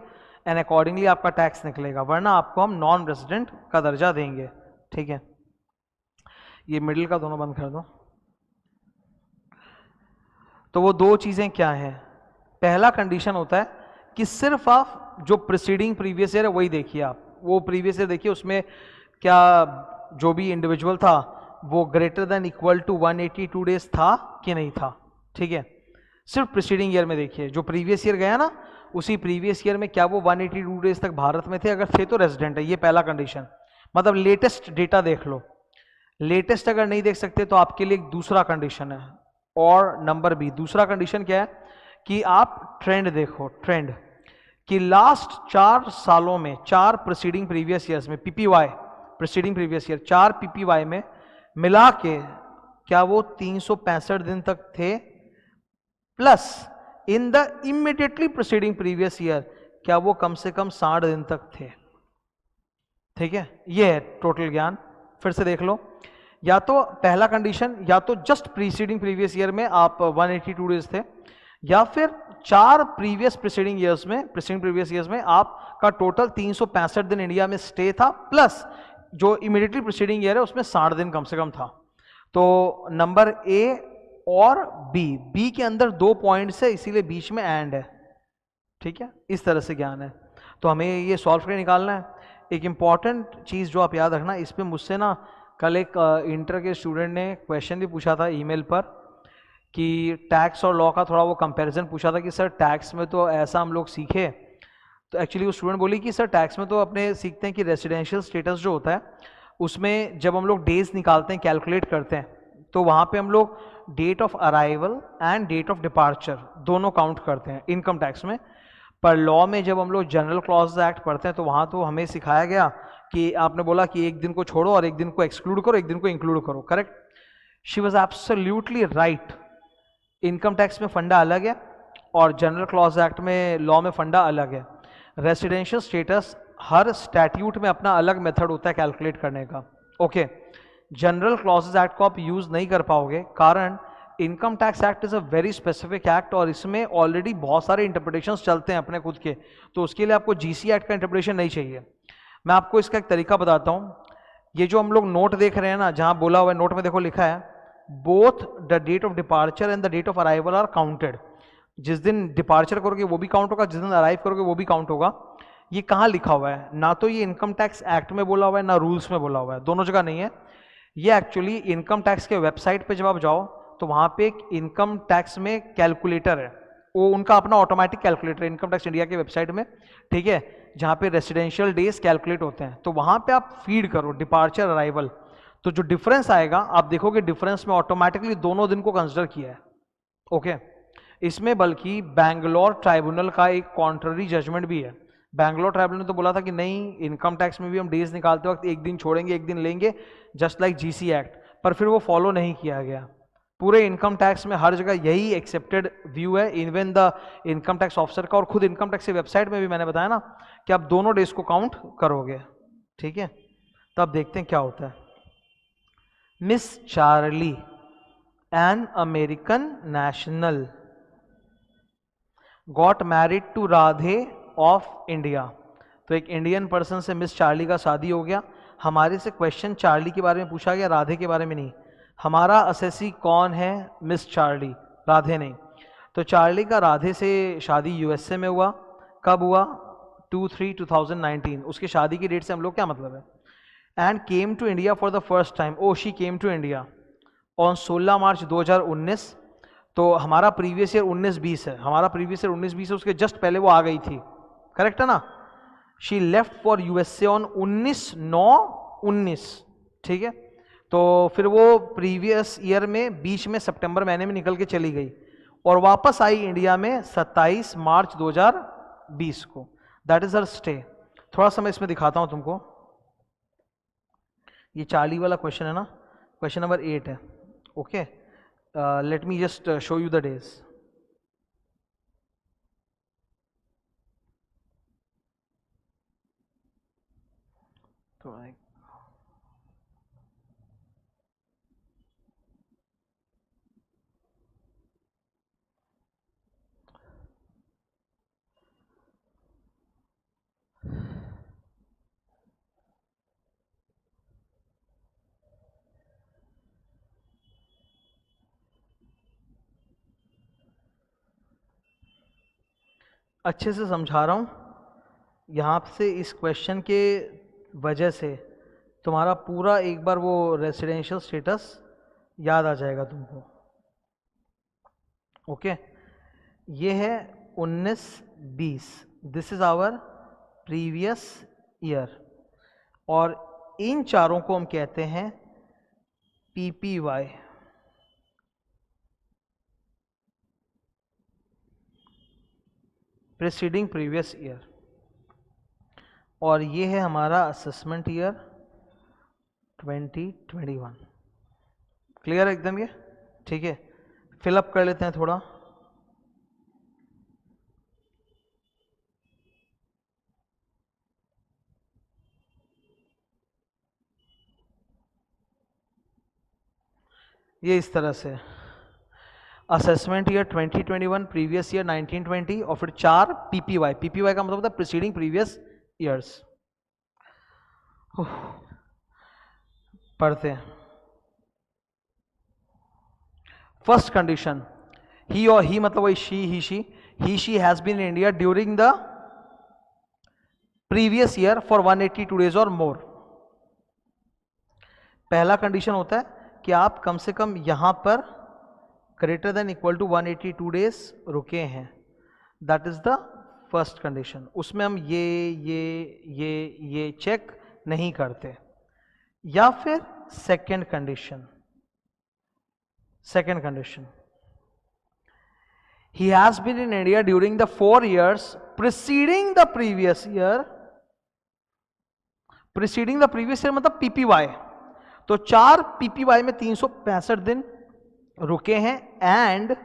[SPEAKER 1] एंड अकॉर्डिंगली आपका टैक्स निकलेगा, वरना आपको हम नॉन रेसिडेंट का दर्जा देंगे, ठीक है। ये मिडिल का दोनों बंद कर दो। तो वो दो चीजें क्या हैं? पहला कंडीशन होता है कि सिर्फ आप जो प्रीसीडिंग प्रीवियस ईयर है वही देखिए, आप वो प्रीवियस ईयर देखिए, उसमें क्या जो भी इंडिविजुअल था वो greater than equal to 182 days था कि नहीं था, ठीक है। सिर्फ प्रीसीडिंग ईयर में देखिए, जो प्रीवियस ईयर गया ना उसी प्रीवियस ईयर में क्या वो 182 डेज तक भारत में थे, अगर थे तो रेजिडेंट है, ये पहला कंडीशन। मतलब लेटेस्ट डेटा देख लो, लेटेस्ट अगर नहीं देख सकते तो आपके लिए एक दूसरा कंडीशन है, और नंबर बी दूसरा कंडीशन क्या है कि आप ट्रेंड देखो, ट्रेंड कि लास्ट 4 सालों में 4 प्रीसीडिंग प्रीवियस ईयर्स में पीपीवाई प्रीसीडिंग प्रीवियस ईयर 4 पीपीवाई में मिला के क्या वो 365 दिन तक थे, plus in the immediately preceding previous year क्या वो कम से कम 60 दिन तक थे, ठीक है। ये है टोटल ज्ञान। फिर से देख लो, या तो पहला कंडीशन या तो जस्ट प्रीसीडिंग प्रीवियस ईयर में आप 182 डेज थे, या फिर 4 प्रीवियस प्रीसीडिंग ईयर्स में प्रीसीडिंग प्रीवियस ईयर्स में आपका टोटल 365 दिन इंडिया में स्टे था, प्लस जो इमीडिएटली प्रीसीडिंग ईयर है उसमें 60 दिन कम से कम था। तो नंबर ए और बी के अंदर 2 पॉइंट्स है, इसीलिए बीच में एंड है, ठीक है। इस तरह से ज्ञान है, तो हमें ये सॉल्व करके निकालना है। एक इंपॉर्टेंट चीज़ जो आप याद रखना, इस पर मुझसे ना कल एक इंटर के स्टूडेंट ने क्वेश्चन भी पूछा था ईमेल पर कि टैक्स और लॉ का थोड़ा वो कंपैरिजन पूछा था कि सर टैक्स में तो ऐसा हम लोग सीखे, तो एक्चुअली वो स्टूडेंट बोली कि सर टैक्स में तो अपने सीखते हैं कि रेसिडेंशियल स्टेटस जो होता है उसमें जब हम लोग डेज निकालते हैं, कैलकुलेट करते हैं, तो वहाँ पे हम लोग date of arrival and date of departure दोनों काउंट करते हैं इनकम टैक्स में। पर लॉ में जब हम लोग जनरल क्लॉज एक्ट पढ़ते हैं तो वहाँ तो हमें सिखाया गया कि आपने बोला कि एक दिन को छोड़ो और एक दिन को एक्सक्लूड करो, एक दिन को इंक्लूड करो, correct. She was absolutely right. Income tax में फंडा अलग है और जनरल क्लॉज एक्ट में लॉ में फंडा अलग है। रेसिडेंशियल स्टेटस हर स्टैट्यूट में अपना अलग मेथड होता है कैलकुलेट करने का। ओके, जनरल क्लॉजेज एक्ट को आप यूज नहीं कर पाओगे, कारण income tax act is a very specific act और इसमें ऑलरेडी बहुत सारे इंटरप्रिटेशंस चलते हैं अपने खुद के, तो उसके लिए आपको जीसी एक्ट का इंटरप्रिटेशन नहीं चाहिए। मैं आपको इसका एक तरीका बताता हूँ। ये जो हम लोग नोट देख रहे हैं ना, जहाँ बोला हुआ है नोट में, देखो लिखा है both the date of departure and the date of arrival are counted. जिस दिन डिपार्चर करोगे वो भी काउंट होगा, जिस दिन अराइव करोगे वो भी काउंट होगा। ये कहाँ लिखा हुआ है? ना तो ये इनकम टैक्स एक्ट में बोला हुआ है, ना रूल्स में बोला हुआ है, दोनों जगह नहीं है। ये एक्चुअली इनकम टैक्स के वेबसाइट पे जब आप जाओ तो वहाँ पे एक इनकम टैक्स में कैलकुलेटर है, वो उनका अपना ऑटोमेटिक कैलकुलेटर है इनकम टैक्स इंडिया के वेबसाइट में, ठीक है, जहाँ पे रेसिडेंशियल डेज कैलकुलेट होते हैं। तो वहाँ पे आप फीड करो डिपार्चर अराइवल, तो जो डिफरेंस आएगा आप देखोगे डिफरेंस में ऑटोमेटिकली दोनों दिन को कंसिडर किया है। ओके, इसमें बल्कि बैंगलोर ट्राइब्यूनल का एक कॉन्ट्ररी जजमेंट भी है। बैंगलोर ट्राइब्यूनल ने तो बोला था कि नहीं, इनकम टैक्स में भी हम डेज निकालते वक्त एक दिन छोड़ेंगे, एक दिन लेंगे, जस्ट लाइक जीसी एक्ट, पर फिर वो फॉलो नहीं किया गया। पूरे इनकम टैक्स में हर जगह यही एक्सेप्टेड व्यू है, even the income tax officer का, और खुद इनकम टैक्स की वेबसाइट में भी मैंने बताया ना कि आप दोनों डेज को काउंट करोगे, ठीक है। तो अब देखते हैं क्या होता है। Miss Charlie, an American national, got married to Radhe of India. तो एक इंडियन पर्सन से मिस चार्ली का शादी हो गया। हमारे से क्वेश्चन चार्ली के बारे में पूछा गया, राधे के बारे में नहीं। हमारा असेसी कौन है? मिस चार्ली, राधे नहीं। तो चार्ली का राधे से शादी यूएसए में हुआ। कब हुआ? 2/3/2019। उसकी शादी की डेट से हम लोग क्या मतलब है? And came to India for the first time, oh she came to India on 16 March 2019। तो हमारा प्रीवियस ईयर 19-20 है, हमारा प्रीवियस ईयर 19-20 है, उसके जस्ट पहले वो आ गई थी, करेक्ट है ना। She left for USA on 19/9/19, ठीक है। तो फिर वो प्रीवियस ईयर में बीच में सितंबर महीने में निकल के चली गई और वापस आई इंडिया में 27 मार्च 2020 को। That is her stay. थोड़ा सा मैं इसमें दिखाता हूं तुमको। ये चार्ली वाला क्वेश्चन है ना, क्वेश्चन नंबर 8 है। Okay, let me just show you the days. तो अच्छे से समझा रहा हूँ यहाँ से। इस क्वेश्चन के वजह से तुम्हारा पूरा एक बार वो रेसिडेंशियल स्टेटस याद आ जाएगा तुमको। ओके, ये है 19-20, this is our previous year, और इन चारों को हम कहते हैं पीपीवाई, प्रीसीडिंग प्रीवियस ईयर, और ये है हमारा असेसमेंट ईयर 2021। क्लियर एकदम ये? ठीक है, फिलअप कर लेते हैं थोड़ा। ये इस तरह से असेसमेंट ईयर 2021, प्रीवियस ईयर 1920, और फिर 4 पीपीवाई। पीपीवाई का मतलब होता है प्रीसीडिंग प्रीवियस ईयर्स। पढ़ते हैं। फर्स्ट कंडीशन, ही और ही मतलब वही she, he she has been in India during the previous year for 182 days और मोर। पहला कंडीशन होता है कि आप कम से कम यहां पर greater than equal to 182 days रुके हैं, that is the first condition. उसमें हम ये चेक नहीं करते। या फिर second condition, he has been in India during the 4 years preceding the previous year। preceding the previous year मतलब PPY, तो 4 PPY में 365 दिन रुके हैं, एंड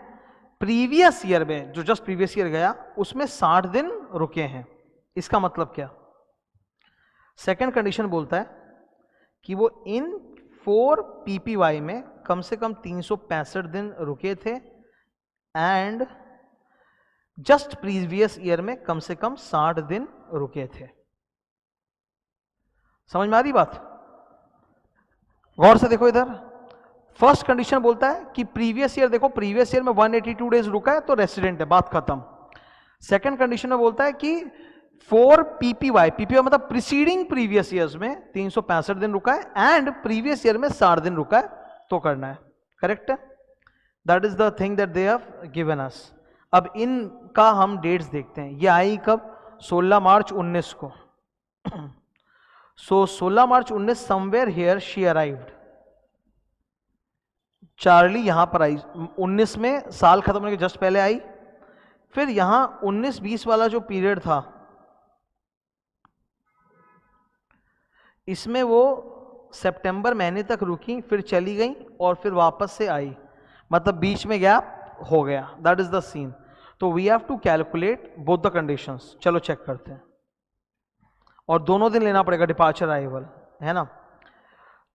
[SPEAKER 1] प्रीवियस ईयर में जो जस्ट प्रीवियस ईयर गया उसमें 60 दिन रुके हैं। इसका मतलब क्या? सेकंड कंडीशन बोलता है कि वो इन 4 PPY में कम से कम 365 दिन रुके थे एंड जस्ट प्रीवियस ईयर में कम से कम 60 दिन रुके थे। समझ में आ रही बात? गौर से देखो इधर। फर्स्ट कंडीशन बोलता है कि प्रीवियस ईयर, देखो प्रीवियस ईयर में 182 डेज रुका है तो रेसिडेंट है, बात खत्म। सेकंड कंडीशन में बोलता है कि 4 PPY मतलब प्रीसीडिंग प्रीवियस ईयर्स में 365 दिन रुका है एंड प्रीवियस ईयर में 60 दिन रुका है तो करना है। करेक्ट है? That is the thing that they have given us. अब इनका हम डेट्स देखते हैं। ये आई कब? 16 मार्च 19 को। सो 16 मार्च 19 somewhere here she arrived. Charlie यहां पर आई 19 में, साल खत्म होने के जस्ट पहले आई। फिर यहां 19-20 वाला जो पीरियड था इसमें वो सितंबर महीने तक रुकी, फिर चली गई और फिर वापस से आई, मतलब बीच में गैप हो गया। That is the scene. तो we have to calculate both the conditions. चलो चेक करते हैं। और दोनों दिन लेना पड़ेगा डिपार्चर अराइवल, है ना।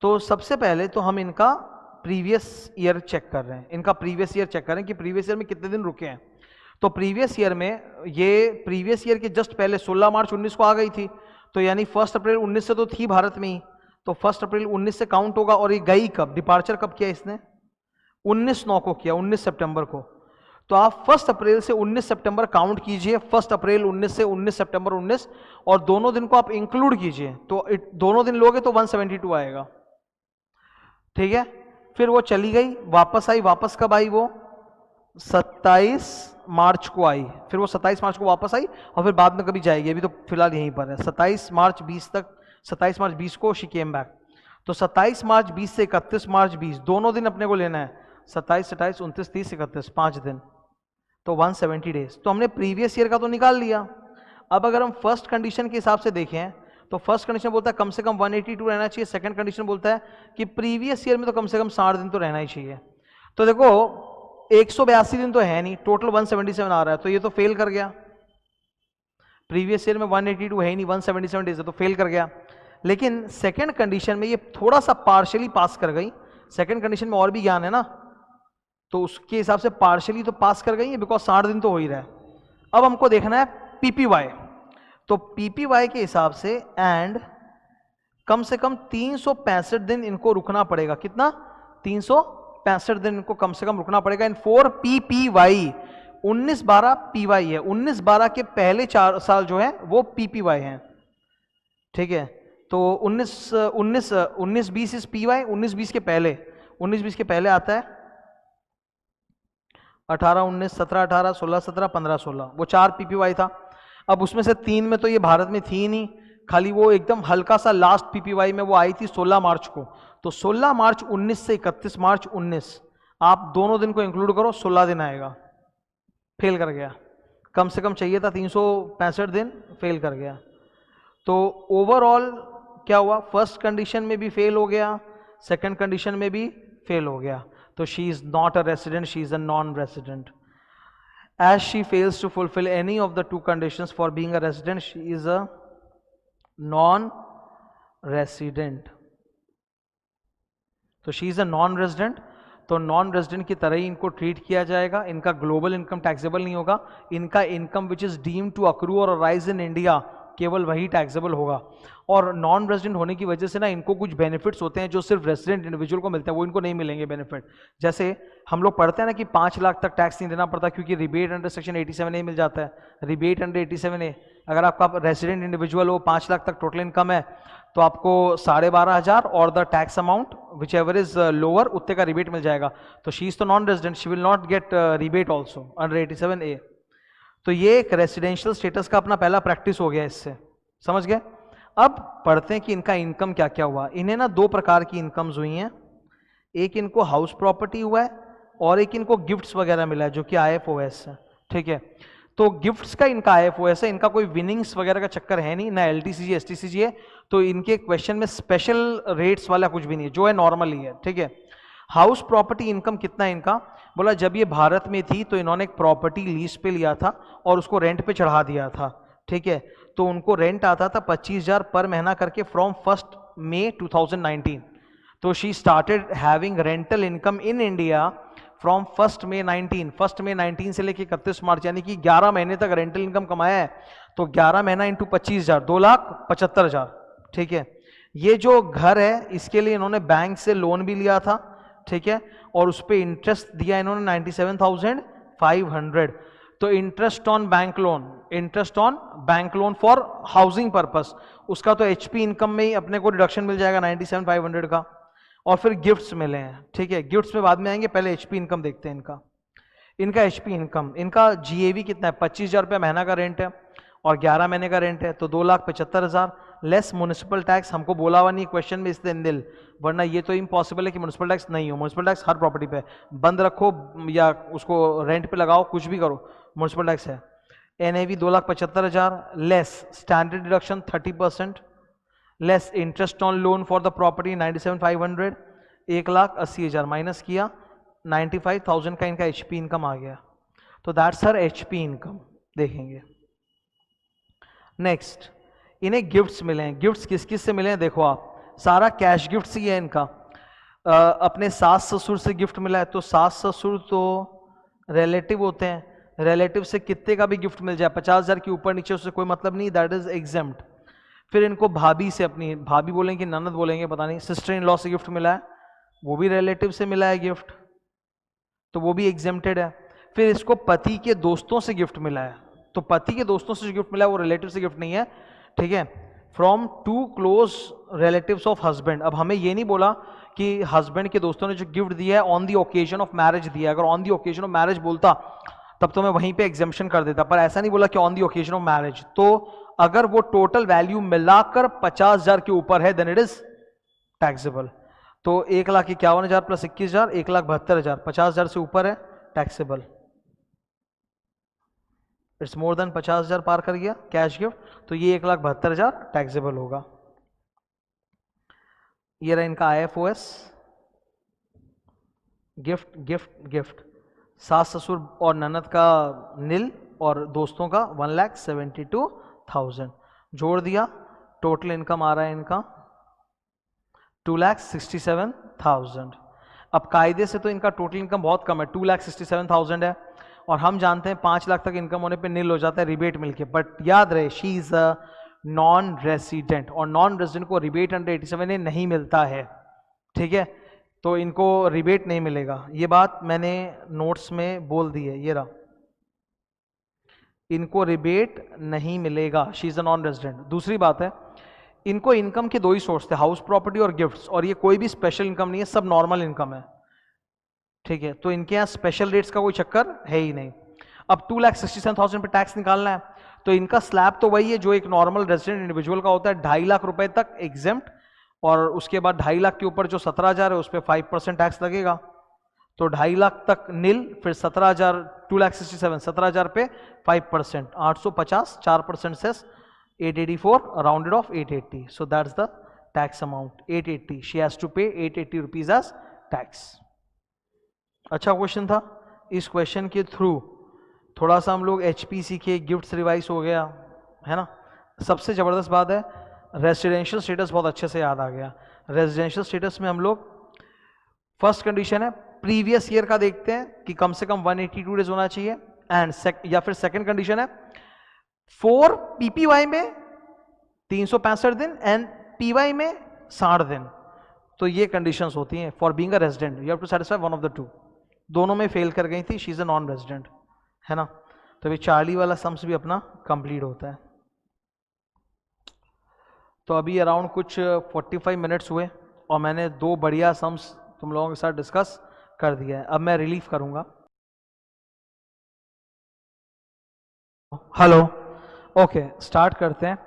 [SPEAKER 1] तो सबसे पहले तो हम इनका प्रीवियस ईयर चेक कर रहे हैं। इनका प्रीवियस ईयर चेक कर रहे हैं कि प्रीवियस ईयर में कितने दिन रुके हैं। तो प्रीवियस ईयर में ये प्रीवियस ईयर के जस्ट पहले 16 मार्च 19 को आ गई थी, तो यानी 1 अप्रैल 19 से तो थी भारत में ही, तो 1 अप्रैल 19 से काउंट होगा। और ये गई कब? डिपार्चर कब किया इसने? 19/9 को किया, 19 सितंबर को। तो आप 1 अप्रैल से 19 सितंबर काउंट कीजिए, 1 अप्रैल 19 से 19 सितंबर 19, और दोनों दिन को आप इंक्लूड कीजिए, तो दोनों दिन लोगे तो 172 आएगा। ठीक है? फिर वो चली गई, वापस आई। वापस कब आई वो? 27 मार्च को आई। फिर वो 27 मार्च को वापस आई और फिर बाद में कभी जाएगी, अभी तो फिलहाल यहीं पर है। 27 मार्च 20 तक, 27 मार्च 20 को शी केम बैक। तो 27 मार्च 20 से 31 मार्च 20 दोनों दिन अपने को लेना है। 27, 28, 29, 30, 31, 5 दिन, तो 170 डेज। तो हमने प्रीवियस ईयर का तो निकाल लिया। अब अगर हम फर्स्ट कंडीशन के हिसाब से देखें तो फर्स्ट कंडीशन बोलता है कम से कम 182 रहना चाहिए। सेकंड कंडीशन बोलता है कि प्रीवियस ईयर में तो कम से कम 60 दिन तो रहना ही चाहिए। तो देखो 182 दिन तो है नहीं, टोटल 177 आ रहा है, तो ये तो फेल कर गया। प्रीवियस ईयर में 182 है ही नहीं, 177 डेज है, तो फेल कर गया। लेकिन सेकंड कंडीशन में ये थोड़ा सा पार्शियली पास कर गई। सेकंड कंडीशन में और भी ज्ञान है ना, तो उसके हिसाब से पार्शियली तो पास कर गई है, बिकॉज 60 दिन तो हो ही रहा है। अब हमको देखना है पीपीवाई। तो पीपीवाई के हिसाब से एंड कम से कम 365 दिन इनको रुकना पड़ेगा। कितना? 365 दिन इनको कम से कम रुकना पड़ेगा इन 4 पीपीवाई। 19-12 पीवाई है, 19-12 के पहले 4 साल जो है वो पीपीवाई हैं। ठीक है? तो 19-20 इस पीवाई, 19-20 के पहले, 19-20 के पहले आता है 18-19, 17-18, 16-17, 15-16, वो 4 पीपीवाई था। अब उसमें से 3 में तो ये भारत में थी नहीं, खाली वो एकदम हल्का सा लास्ट पीपीवाई में वो आई थी 16 मार्च को। तो 16 मार्च 19 से 31 मार्च 19 आप दोनों दिन को इंक्लूड करो, 16 दिन आएगा। फेल कर गया। कम से कम चाहिए था 365 दिन, फेल कर गया। तो ओवरऑल क्या हुआ? फर्स्ट कंडीशन में भी फेल हो गया, सेकंड कंडीशन में भी फेल हो गया। तो she is not a resident, she is a non resident. As she fails to fulfill any of the 2 conditions for being a resident, she is a non-resident. तो she is a non-resident, तो non resident की तरह ही इनको treat किया जाएगा। इनका global income taxable नहीं होगा। इनका income which is deemed to accrue or arise in India केवल वही टैक्सेबल होगा। और नॉन रेजिडेंट होने की वजह से ना इनको कुछ बेनिफिट्स होते हैं जो सिर्फ रेजिडेंट इंडिविजुअल को मिलते हैं, वो इनको नहीं मिलेंगे बेनिफिट। जैसे हम लोग पढ़ते हैं ना कि 5 लाख तक टैक्स नहीं देना पड़ता क्योंकि रिबेट अंडर सेक्शन 87A मिल जाता है। रिबेट अंडर 87A, अगर आपका रेजिडेंट इंडिविजुअल हो, 5 लाख तक टोटल इनकम है, तो आपको 12,500 और the tax amount which ever is lower उतने का रिबेट मिल जाएगा। तो शी इज तो non resident, she will not gate rebate also under 87A। तो ये एक रेसिडेंशियल स्टेटस का अपना पहला प्रैक्टिस हो गया इससे, समझ गए। अब पढ़ते हैं कि इनका इनकम क्या क्या हुआ। इन्हें ना 2 प्रकार की इनकम्स हुई हैं। एक इनको हाउस प्रॉपर्टी हुआ है और एक इनको गिफ्ट्स वगैरह मिला है जो कि IFOS है। ठीक है? तो गिफ्ट्स का इनका IFOS है, इनका कोई विनिंग्स वगैरह का चक्कर है नहीं, ना LTCG STCG है। तो इनके क्वेश्चन में स्पेशल रेट्स वाला कुछ भी नहीं है, जो है नॉर्मल ही है। ठीक है? हाउस प्रॉपर्टी इनकम कितना है इनका, बोला जब ये भारत में थी तो इन्होंने एक प्रॉपर्टी लीज पे लिया था और उसको रेंट पे चढ़ा दिया था, ठीक है। तो उनको रेंट आता था 25,000 पर महीना करके फ्रॉम 1 मई 2019। तो she started having rental income in India from 1 मई 19 से लेके 31 मार्च, यानी कि 11 महीने तक रेंटल इनकम कमाया है। तो 11 महीना इंटू 25,000, 2,75,000, ठीक है। ये जो घर है इसके लिए इन्होंने बैंक से लोन भी लिया था, ठीक है, और उस पर इंटरेस्ट दिया इन्होंने 97,500। तो interest on bank loan for housing purpose, उसका तो एचपी इनकम में ही अपने को रिडक्शन मिल जाएगा 97,500 का। और फिर गिफ्ट्स मिले हैं, ठीक है, गिफ्ट्स में बाद में आएंगे, पहले एचपी इनकम देखते हैं इनका एचपी इनकम। इनका जीएवी कितना है, 25,000 रुपया महीना का रेंट है और 11 महीने का रेंट है, तो 2,75,000 लेस म्युनिसिपल टैक्स। हमको बोला हुआ नहीं क्वेश्चन में इसलिए निल, वरना ये तो इम्पॉसिबल है कि म्युनिसिपल टैक्स नहीं हो। म्युनिसिपल टैक्स हर प्रॉपर्टी पे बंद रखो या उसको रेंट पे लगाओ, कुछ भी करो, म्युनिसिपल टैक्स है। NAV 2,75,000 less standard deduction 30%, less interest on loan for the property 97,500, 1,80,000 minus किया 95,000 का इनका एचपी इनकम आ गया। तो दैट्स हर एचपी इनकम। देखेंगे नेक्स्ट, इन्हें गिफ्ट्स मिले हैं। गिफ्ट्स किस किस से मिले हैं देखो आप, सारा कैश गिफ्ट्स ही है इनका। अपने सास ससुर से गिफ्ट मिला है, तो सास ससुर तो रिलेटिव होते हैं, रिलेटिव से कितने का भी गिफ्ट मिल जाए 50,000 के ऊपर नीचे उससे कोई मतलब नहीं, दैट इज एग्जेम्प्ट। फिर इनको भाभी से, अपनी भाभी बोलेंगे ननद बोलेंगे पता नहीं, सिस्टर इन लॉ से गिफ्ट मिला है, वो भी रिलेटिव से मिला है गिफ्ट, तो वो भी एग्जेम्प्टेड है। फिर इसको पति के दोस्तों से गिफ्ट मिला है, तो पति के दोस्तों से जो गिफ्ट मिला है वो रिलेटिव से गिफ्ट नहीं है, ठीक है। From 2 close relatives of husband. अब हमें ये नहीं बोला कि हस्बैंड के दोस्तों ने जो गिफ्ट दिया है on the occasion of marriage दिया है। अगर on the occasion of marriage बोलता तब तो मैं वहीं पे एग्जेम्पशन कर देता, पर ऐसा नहीं बोला कि on the occasion of marriage. तो अगर वो टोटल वैल्यू मिलाकर 50,000 के ऊपर है देन इट इज टैक्सेबल। तो 1,51,000 प्लस 21,000 1,72,000, 50,000 से ऊपर है टैक्सेबल। इट्स मोर देन 50,000 पार कर गया कैश गिफ्ट, तो ये 1,72,000 टैक्सेबल होगा। ये रहा इनका IFOS, गिफ्ट गिफ्ट गिफ्ट, सास ससुर और ननद का निल और दोस्तों का 1,72,000 जोड़ दिया, टोटल इनकम आ रहा है इनका 2,67,000। अब कायदे से तो इनका टोटल इनकम बहुत कम है, 2,67,000 है, और हम जानते हैं 5 लाख तक इनकम होने पे नील हो जाता है रिबेट मिलके। बट याद रहे she is a non resident, और नॉन रेसिडेंट को रिबेट अंडर 87A नहीं मिलता है, ठीक है, तो इनको रिबेट नहीं मिलेगा। ये बात मैंने नोट्स में बोल दी है, ये रहा, इनको रिबेट नहीं मिलेगा, she is a non resident. दूसरी बात है, इनको इनकम के 2 ही सोर्स थे, हाउस प्रॉपर्टी और गिफ्ट्स, और ये कोई भी स्पेशल इनकम नहीं है, सब नॉर्मल इनकम है, ठीक है। तो इनके यहाँ स्पेशल रेट्स का कोई चक्कर है ही नहीं। अब 2,67,000 पे टैक्स निकालना है, तो इनका स्लैब तो वही है जो एक नॉर्मल रेजिडेंट इंडिविजुअल का होता है, 2.5 लाख रुपए तक एग्जेम्प्ट, और उसके बाद 2.5 लाख के ऊपर जो 17,000 है उस पर 5% टैक्स लगेगा, तो 2.5 लाख तक नील, फिर 17,000, 2,67,000, 17,000 पे 5%, 850, 4% cess 884, rounded off 880, so that's the tax amount 880, she has to pay 880 rupees as tax. अच्छा क्वेश्चन था, इस क्वेश्चन के थ्रू थोड़ा सा हम लोग एचपी सीखे, गिफ्ट्स रिवाइज हो गया है ना। सबसे ज़बरदस्त बात है रेजिडेंशियल स्टेटस बहुत अच्छे से याद आ गया। रेजिडेंशियल स्टेटस में हम लोग फर्स्ट कंडीशन है प्रीवियस ईयर का देखते हैं कि कम से कम 182 डेज होना चाहिए, एंड या फिर सेकंड कंडीशन है 4 पीपीवाई में 365 दिन एंड पीवाई में 60 दिन। तो ये कंडीशंस होती हैं for being a resident, you have to satisfy one of the 2। दोनों में फेल कर गई थी, she is a non resident, है ना। तो ये चार्ली वाला सम्स भी अपना कंप्लीट होता है। तो अभी अराउंड कुछ 45 मिनट्स हुए और मैंने 2 बढ़िया सम्स तुम लोगों के साथ डिस्कस कर दिया है। अब मैं रिलीफ करूंगा। हेलो, ओके, स्टार्ट करते हैं।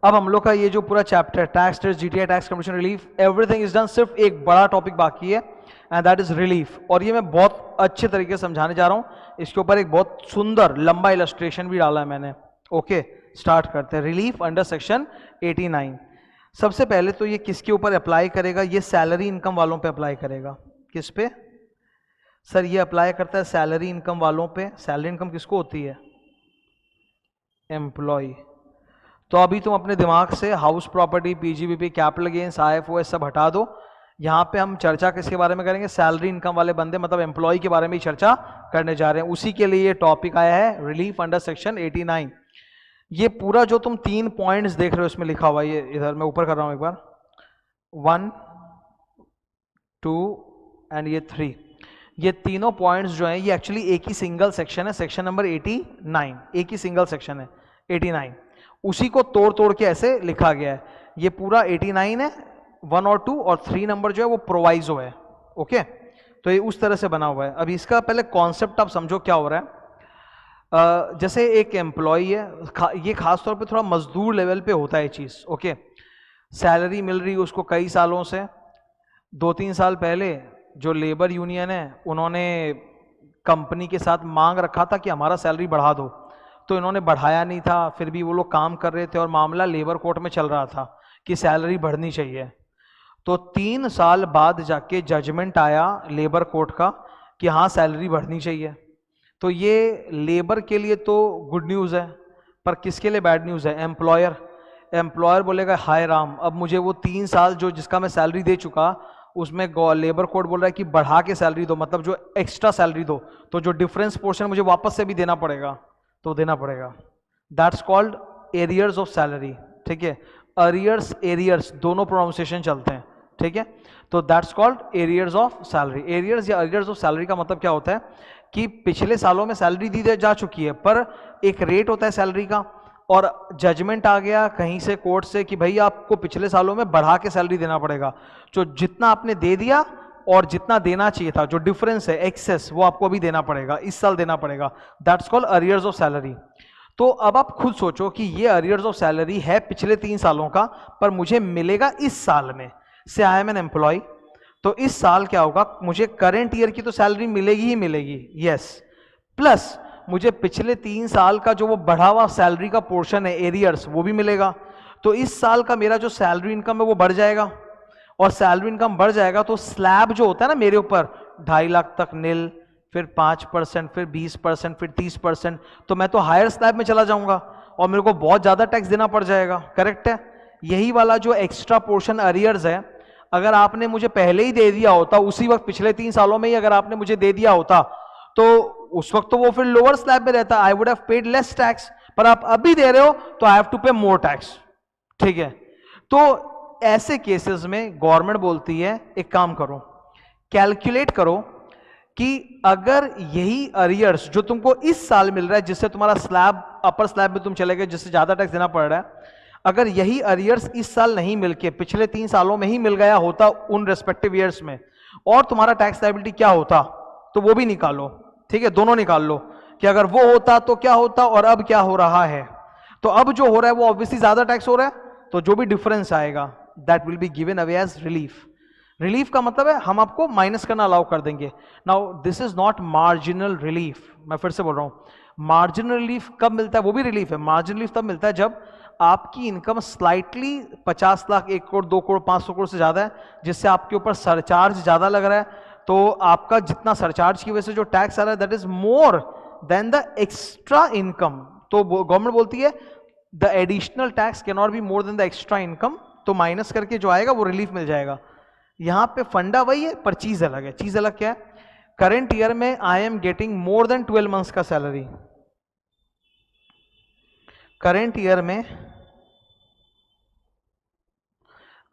[SPEAKER 1] अब हम लोग का ये जो पूरा chapter tax, GTI, tax competition, relief, everything is done. सिर्फ एक बड़ा टॉपिक बाकी है एंड दैट इज रिलीफ, और ये मैं बहुत अच्छे तरीके से समझाने जा रहा हूं। इसके ऊपर एक बहुत सुंदर लंबा इलस्ट्रेशन भी डाला है मैंने। ओके, स्टार्ट करते हैं। Relief under section 89। सबसे पहले तो ये किसके ऊपर अप्लाई करेगा, ये सैलरी इनकम वालों पे अप्लाई करेगा, किस पे सर? ये अप्लाई करता है सैलरी इनकम वालों पे। सैलरी इनकम किसको होती है? एम्प्लॉय। तो अभी तुम अपने दिमाग से house property, PGBP, capital gains, IFOS सब हटा दो। यहाँ पे हम चर्चा किसके बारे में करेंगे? सैलरी इनकम वाले बंदे, मतलब एम्प्लॉय के बारे में ही चर्चा करने जा रहे हैं। उसी के लिए ये टॉपिक आया है, रिलीफ अंडर सेक्शन 89। ये पूरा जो तुम 3 पॉइंट्स देख रहे हो इसमें लिखा हुआ है, ये इधर मैं ऊपर कर रहा हूं एक बार, 1, 2 एंड ये 3, ये तीनों पॉइंट्स जो हैं ये एक्चुअली एक ही सिंगल सेक्शन है, सेक्शन नंबर 89, एक ही सिंगल सेक्शन है 89। उसी को तोड़ तोड़ के ऐसे लिखा गया है। ये पूरा 89 है, 1 और 2 और 3 नंबर जो है वो प्रोवाइजो है। ओके, तो ये उस तरह से बना हुआ है। अभी इसका पहले कॉन्सेप्ट आप समझो क्या हो रहा है। जैसे एक एम्प्लॉय है, ये खास तौर पे थोड़ा मजदूर लेवल पे होता है ये चीज़। ओके, सैलरी मिल रही है उसको कई सालों से। 2-3 साल पहले जो लेबर यूनियन है उन्होंने कंपनी के साथ मांग रखा था कि हमारा सैलरी बढ़ा दो, तो इन्होंने बढ़ाया नहीं था, फिर भी वो लोग काम कर रहे थे और मामला लेबर कोर्ट में चल रहा था कि सैलरी बढ़नी चाहिए। तो 3 साल बाद जाके जजमेंट आया लेबर कोर्ट का कि हाँ सैलरी बढ़नी चाहिए। तो ये लेबर के लिए तो गुड न्यूज़ है, पर किसके लिए बैड न्यूज़ है? एम्प्लॉयर बोलेगा हाय राम, अब मुझे वो 3 साल जो जिसका मैं सैलरी दे चुका उसमें लेबर कोड बोल रहा है कि बढ़ा के सैलरी दो, मतलब जो एक्स्ट्रा सैलरी दो, तो जो डिफरेंस पोर्शन मुझे वापस से भी देना पड़ेगा, तो देना पड़ेगा। That's called arrears of salary. ठीक है, अरियर्स एरियर्स दोनों प्रोनाउंसिएशन चलते हैं। ठीक है, तो that's called arrears of salary. Arrears या अरियर्स ऑफ सैलरी का मतलब क्या होता है कि पिछले सालों में सैलरी दी जा चुकी है, पर एक रेट होता है सैलरी का, और जजमेंट आ गया कहीं से कोर्ट से कि भाई आपको पिछले सालों में बढ़ा के सैलरी देना पड़ेगा। जो जितना आपने दे दिया और जितना देना चाहिए था, जो डिफरेंस है एक्सेस, वो आपको अभी देना पड़ेगा, इस साल देना पड़ेगा। That's called arrears of salary. तो अब आप खुद सोचो कि ये अरियर्स ऑफ सैलरी है पिछले 3 सालों का, पर मुझे मिलेगा इस साल में। से आई एम एन एम्प्लॉय, तो इस साल क्या होगा, मुझे करंट ईयर की तो सैलरी मिलेगी ही मिलेगी, यस, प्लस मुझे पिछले 3 साल का जो वो बढ़ा हुआ सैलरी का पोर्शन है एरियर्स, वो भी मिलेगा। तो इस साल का मेरा जो सैलरी इनकम है वो बढ़ जाएगा, और सैलरी इनकम बढ़ जाएगा तो स्लैब जो होता है ना मेरे ऊपर 2.5 लाख तक नील, फिर 5%, फिर 20%, फिर 30%, तो मैं तो हायर स्लैब में चला जाऊंगा और मेरे को बहुत ज्यादा टैक्स देना पड़ जाएगा। करेक्ट है? यही वाला जो एक्स्ट्रा पोर्शन अरियर्स है, अगर आपने मुझे पहले ही दे दिया होता, उसी वक्त पिछले 3 सालों में ही अगर आपने मुझे दे दिया होता, तो उस वक्त तो वो फिर लोअर स्लैब में रहता, I would have paid less tax. पर आप अभी दे रहे हो तो आई हैव टू पे मोर टैक्स। ठीक है, तो ऐसे केसेस में गवर्नमेंट बोलती है एक काम करो, कैलकुलेट करो कि अगर यही अरियर्स जो तुमको इस साल मिल रहा है, जिससे तुम्हारा स्लैब अपर स्लैब में तुम चले गए, जिससे ज्यादा टैक्स देना पड़ रहा है, अगर यही अरियर्स इस साल नहीं मिलके पिछले 3 सालों में ही मिल गया होता उन रेस्पेक्टिव ईयर्स में, और तुम्हारा टैक्स लायबिलिटी क्या होता, तो वो भी निकालो। ठीक है, दोनों निकाल लो कि अगर वो होता तो क्या होता और अब क्या हो रहा है। तो अब जो हो रहा है वो ऑब्वियसली ज्यादा टैक्स हो रहा है, तो जो भी डिफरेंस आएगा that will be given away as relief. Relief का मतलब है हम आपको माइनस करना अलाउ कर देंगे। Now this is not marginal relief, मैं फिर से बोल रहा हूं, मार्जिनल रिलीफ कब मिलता है? वो भी रिलीफ है। मार्जिनल रिलीफ तब मिलता है जब आपकी इनकम स्लाइटली 50 लाख, 1 करोड़, 2 करोड़, 500 करोड़ से ज्यादा है, जिससे आपके ऊपर सरचार्ज ज्यादा लग रहा है, तो आपका जितना सरचार्ज की वजह से जो टैक्स आ रहा है that is more than the extra income. तो गवर्नमेंट बोलती है the additional tax can not be more than the extra income, तो माइनस करके जो आएगा वो रिलीफ मिल जाएगा। यहां पे फंडा वही है, पर चीज अलग है। चीज अलग क्या है? करंट ईयर में I am getting more than 12 months का सैलरी। करंट ईयर में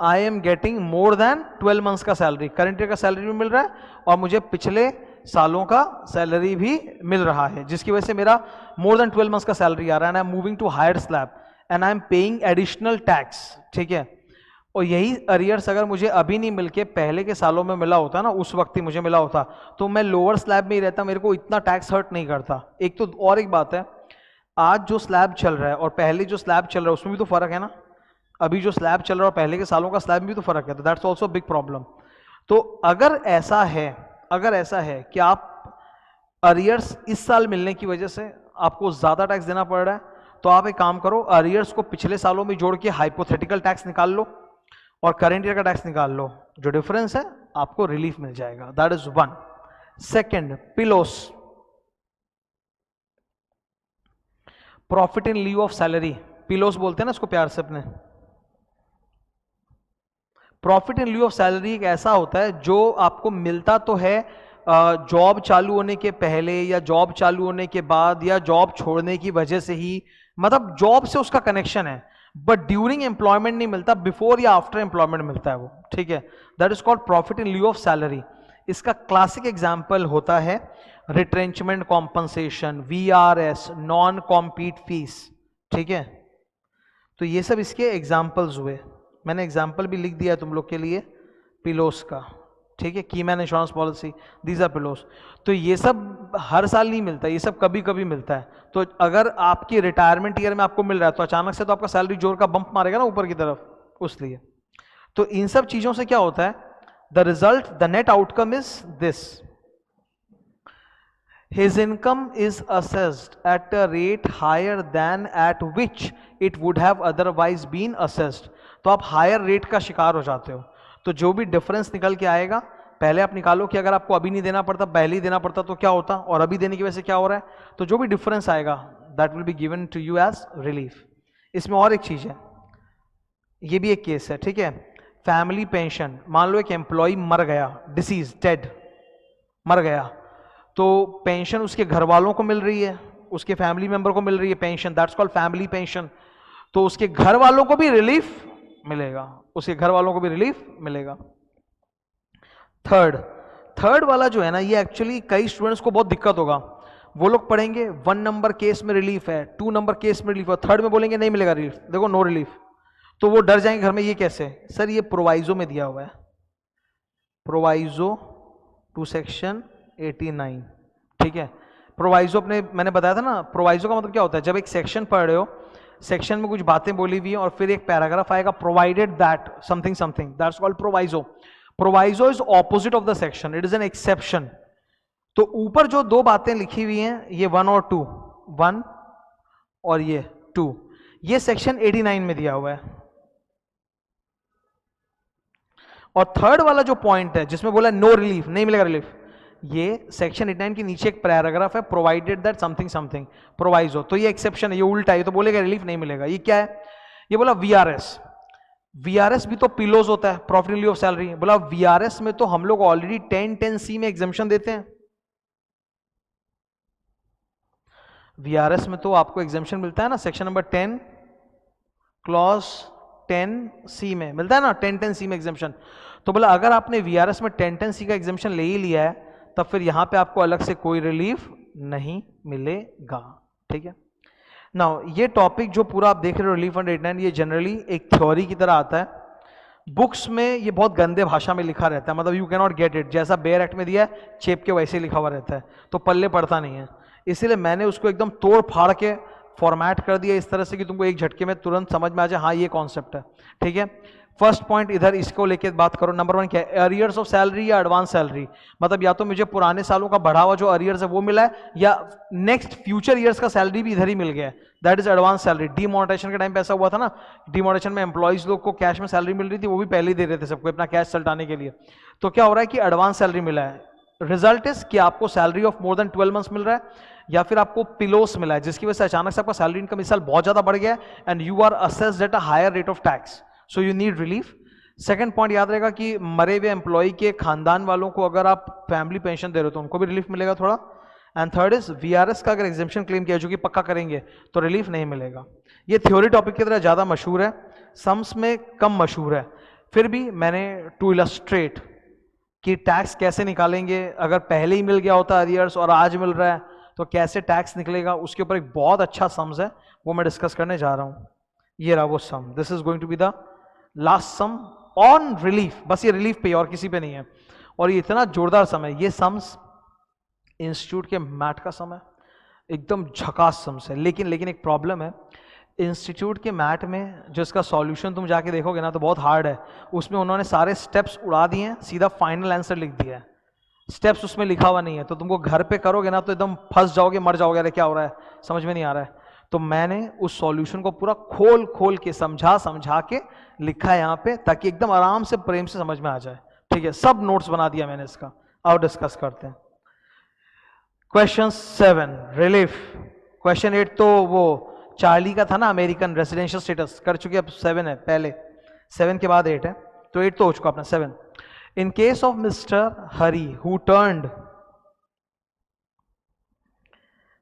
[SPEAKER 1] I am getting more than 12 months का सैलरी, करंट ईयर का सैलरी भी मिल रहा है और मुझे पिछले सालों का सैलरी भी मिल रहा है, जिसकी वजह से मेरा मोर देन 12 मंथ्स का सैलरी आ रहा है, and I am moving to higher slab and I am paying additional tax. ठीक है, और यही अरियर्स अगर मुझे अभी नहीं मिलके पहले के सालों में मिला होता ना, उस वक्त ही मुझे मिला होता, तो मैं लोअर स्लैब में ही रहता, मेरे को इतना टैक्स हर्ट नहीं करता। एक तो और एक बात है, आज जो स्लैब चल रहा है और पहले जो स्लैब चल रहा है उसमें भी तो फर्क है ना। अभी जो स्लैब चल रहा है और पहले के सालों का स्लैब में भी तो फर्क है, तो दैट्स ऑल्सो बिग प्रॉब्लम। तो अगर ऐसा है कि आप अरियर्स इस साल मिलने की वजह से आपको ज्यादा टैक्स देना पड़ रहा है, तो आप एक काम करो, अरियर्स को पिछले सालों में जोड़ के हाइपोथेटिकल टैक्स निकाल लो और करंट ईयर का टैक्स निकाल लो, जो डिफरेंस है आपको रिलीफ मिल जाएगा, that is one. Second, pillows, profit in leave of salary, pillows बोलते हैं ना इसको प्यार से अपने। Profit in leave of salary एक ऐसा होता है जो आपको मिलता तो है जॉब चालू होने के पहले या जॉब चालू होने के बाद या जॉब छोड़ने की वजह से ही, मतलब जॉब से उसका कनेक्शन है, बट ड्यूरिंग एम्प्लॉयमेंट नहीं मिलता, बिफोर या आफ्टर एम्प्लॉयमेंट मिलता है वो, ठीक है। That is called profit in leave of salary. इसका क्लासिक एग्जाम्पल होता है retrenchment compensation, VRS, non compete fees, ठीक है। तो ये सब इसके एग्जाम्पल्स हुए, मैंने एग्जाम्पल भी लिख दिया है तुम लोग के लिए पिलोस का, ठीक है। Key man insurance policy, these are pillows. तो ये सब हर साल नहीं मिलता, ये सब कभी कभी मिलता है। तो अगर आपकी रिटायरमेंट ईयर में आपको मिल रहा है तो अचानक से तो आपका सैलरी जोर का बंप मारेगा ना ऊपर की तरफ, उसलिए। तो इन सब चीजों से क्या होता है, the result, the net outcome is this, his income is assessed at a rate higher than at which it would have otherwise been assessed। तो आप हायर रेट का शिकार हो जाते हो। तो जो भी डिफरेंस निकल के आएगा, पहले आप निकालो कि अगर आपको अभी नहीं देना पड़ता, पहले ही देना पड़ता तो क्या होता, और अभी देने की वजह से क्या हो रहा है, तो जो भी डिफरेंस आएगा that will be given to you as relief. इसमें और एक चीज है, ये भी एक केस है, ठीक है। फैमिली पेंशन, मान लो एक एम्प्लॉय मर गया, डिसीज, डेड, मर गया, तो पेंशन उसके घर वालों को मिल रही है, उसके फैमिली मेंबर को मिल रही है pension, that's called family pension. तो उसके घर वालों को भी रिलीफ मिलेगा, उसके घर वालों को भी रिलीफ मिलेगा। थर्ड वाला जो है ना, ये एक्चुअली कई स्टूडेंट्स को बहुत दिक्कत होगा। वो लोग पढ़ेंगे 1 नंबर केस में रिलीफ है, 2 नंबर केस में रिलीफ है, थर्ड में बोलेंगे नहीं मिलेगा रिलीफ, देखो नो रिलीफ। तो वो डर जाएंगे घर में, ये कैसे सर, ये प्रोवाइजो में दिया हुआ है, प्रोवाइजो टू सेक्शन 89, ठीक है। प्रोवाइजो अपने मैंने बताया था ना, प्रोवाइजो का मतलब क्या होता है, जब एक सेक्शन पढ़ रहे हो, सेक्शन में कुछ बातें बोली हुई है और फिर एक पैराग्राफ आएगा, provided that something something, that's called proviso. Proviso is opposite of the section, it is an exception. तो ऊपर जो 2 बातें लिखी हुई हैं, ये 1 और 2, 1 और ये 2, ये सेक्शन 89 में दिया हुआ है। और थर्ड वाला जो पॉइंट है जिसमें बोला नो रिलीफ, नहीं मिलेगा रिलीफ, ये सेक्शन 89 के नीचे एक पैराग्राफ है, provided that something something, proviso. तो ये एक्सेप्शन है, ये उल्टा है, ये तो बोलेगा रिलीफ नहीं मिलेगा। ये क्या है, ये बोला VRS, VRS भी तो पिलोज होता है, profit in leave of salary. बोला VRS में तो हम लोग ऑलरेडी 10(10)(c) में एग्जेम्पशन देते हैं, VRS में तो आपको एग्जेम्पशन मिलता है ना, सेक्शन नंबर 10 क्लॉज 10(c) में मिलता है ना, 10(10)(c) में एग्जेम्पशन। तो बोला अगर आपने VRS में 10(10)(c) का एग्जेम्पशन ले ही लिया है, तब फिर यहां पे आपको अलग से कोई रिलीफ नहीं मिलेगा, ठीक है। नाउ ये टॉपिक जो पूरा आप देख रहे हो रिलीफ अंडर 89, ये जनरली एक थ्योरी की तरह आता है। बुक्स में ये बहुत गंदे भाषा में लिखा रहता है, मतलब you can not get it, जैसा बेयर एक्ट में दिया है चेप के वैसे ही लिखा हुआ रहता है, तो पल्ले पड़ता नहीं है। इसीलिए मैंने उसको एकदम तोड़ फाड़ के फॉर्मेट कर दिया इस तरह से कि तुमको एक झटके में तुरंत समझ में आ जाए, हाँ ये कॉन्सेप्ट है, ठीक है। फर्स्ट पॉइंट इधर इसको लेके बात करो, नंबर 1 क्या है, अरियर्स ऑफ सैलरी या एडवांस सैलरी। मतलब या तो मुझे पुराने सालों का बढ़ा हुआ जो अरियर्स है वो मिला है, या नेक्स्ट फ्यूचर ईयर्स का सैलरी भी इधर ही मिल गया है, that is advance salary. Demonetisation के टाइम पे ऐसा हुआ था ना, डीमोनेटाइजेशन में एम्प्लॉइज लोग को कैश में सैलरी मिल रही थी, वो भी पहले ही दे रहे थे सबको अपना कैश चलटाने के लिए। तो क्या हो रहा है कि एडवांस सैलरी मिला है, रिजल्ट इज कि आपको salary of more than 12 months मिल रहा है, या फिर आपको पिलोस मिला है जिसकी वजह से अचानक से आपका सैलरी इनकम इस साल बहुत ज्यादा बढ़ गया है and you are assessed at a higher rate of tax, so you need relief. Second point याद रहेगा कि मरे हुए एम्प्लॉय के खानदान वालों को अगर आप फैमिली पेंशन दे रहे हो तो उनको भी रिलीफ मिलेगा थोड़ा। एंड थर्ड इज VRS का अगर एग्जेम्पशन क्लेम किया जो कि पक्का करेंगे तो रिलीफ नहीं मिलेगा। ये थ्योरी टॉपिक की तरह ज्यादा मशहूर है, सम्स में कम मशहूर है, फिर भी मैंने टू इलस्ट्रेट कि टैक्स कैसे निकालेंगे, अगर पहले ही मिल गया होता अरियर्स और आज मिल रहा है तो कैसे टैक्स निकलेगा, उसके ऊपर एक बहुत अच्छा सम्स है, वो मैं डिस्कस करने जा रहा हूं। ये रहा वो sum, this is going to be the last sum on relief, बस ये रिलीफ पे और किसी पे नहीं है। और ये इतना जोरदार सम है, ये सम्स इंस्टीट्यूट के मैट का सम है, एकदम झकास सम्स है। लेकिन एक प्रॉब्लम है, इंस्टीट्यूट के मैट में जो इसका सॉल्यूशन तुम जाके देखोगे ना तो बहुत हार्ड है, उसमें उन्होंने सारे स्टेप्स उड़ा दिए हैं, सीधा फाइनल आंसर लिख दिया है, स्टेप्स उसमें लिखा हुआ नहीं है। तो तुमको घर पे करोगे ना तो एकदम फंस जाओगे, मर जाओगे, अरे क्या हो रहा है समझ में नहीं आ रहा है। तो मैंने उस सॉल्यूशन को पूरा खोल के समझा के लिखा है यहाँ पे, ताकि एकदम आराम से प्रेम से समझ में आ जाए, ठीक है, सब नोट्स बना दिया मैंने इसका। आओ डिस्कस करते हैं। Question 7 relief. क्वेश्चन 8 तो वो चार्ली का था ना, अमेरिकन रेसिडेंशियल स्टेटस कर चुके, अब 7 है, पहले 7 के बाद 8 है, तो 8 तो हो चुका अपना 7। In case of mister Hari who turned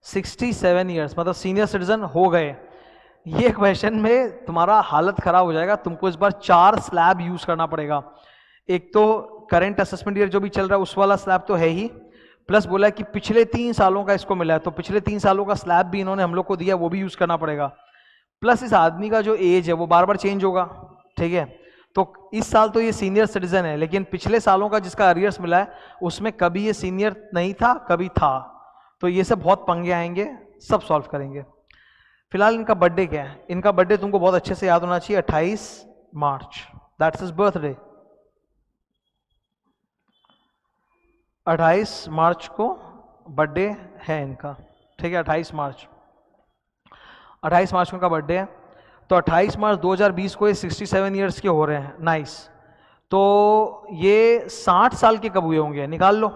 [SPEAKER 1] 67 years, मतलब सीनियर सिटीजन हो गए, ये क्वेश्चन में तुम्हारा हालत खराब हो जाएगा। तुमको इस बार 4 स्लैब यूज करना पड़ेगा। एक तो करंट असेसमेंट ईयर जो भी चल रहा है उस वाला स्लैब तो है ही, प्लस बोला है कि पिछले 3 सालों का इसको मिला है, तो पिछले 3 सालों का स्लैब भी इन्होंने हम लोग को दिया, वो भी यूज करना पड़ेगा। प्लस इस आदमी का जो एज है वो बार बार चेंज होगा, ठीक है। तो इस साल तो ये सीनियर सिटीजन है, लेकिन पिछले सालों का जिसका अरियर्स मिला है उसमें कभी ये सीनियर नहीं था, कभी था, तो ये सब बहुत पंगे आएंगे, सब सॉल्व करेंगे। फिलहाल इनका बर्थडे क्या है? इनका बर्थडे तुमको बहुत अच्छे से याद होना चाहिए, 28 मार्च, दैट्स हिज बर्थडे। 28 मार्च को बर्थडे है इनका, ठीक है, 28 मार्च को इनका बर्थडे है। तो 28 मार्च 2020 को ये 67 ईयर्स के हो रहे हैं, नाइस। तो ये 60 साल के कब हुए होंगे, निकाल लो।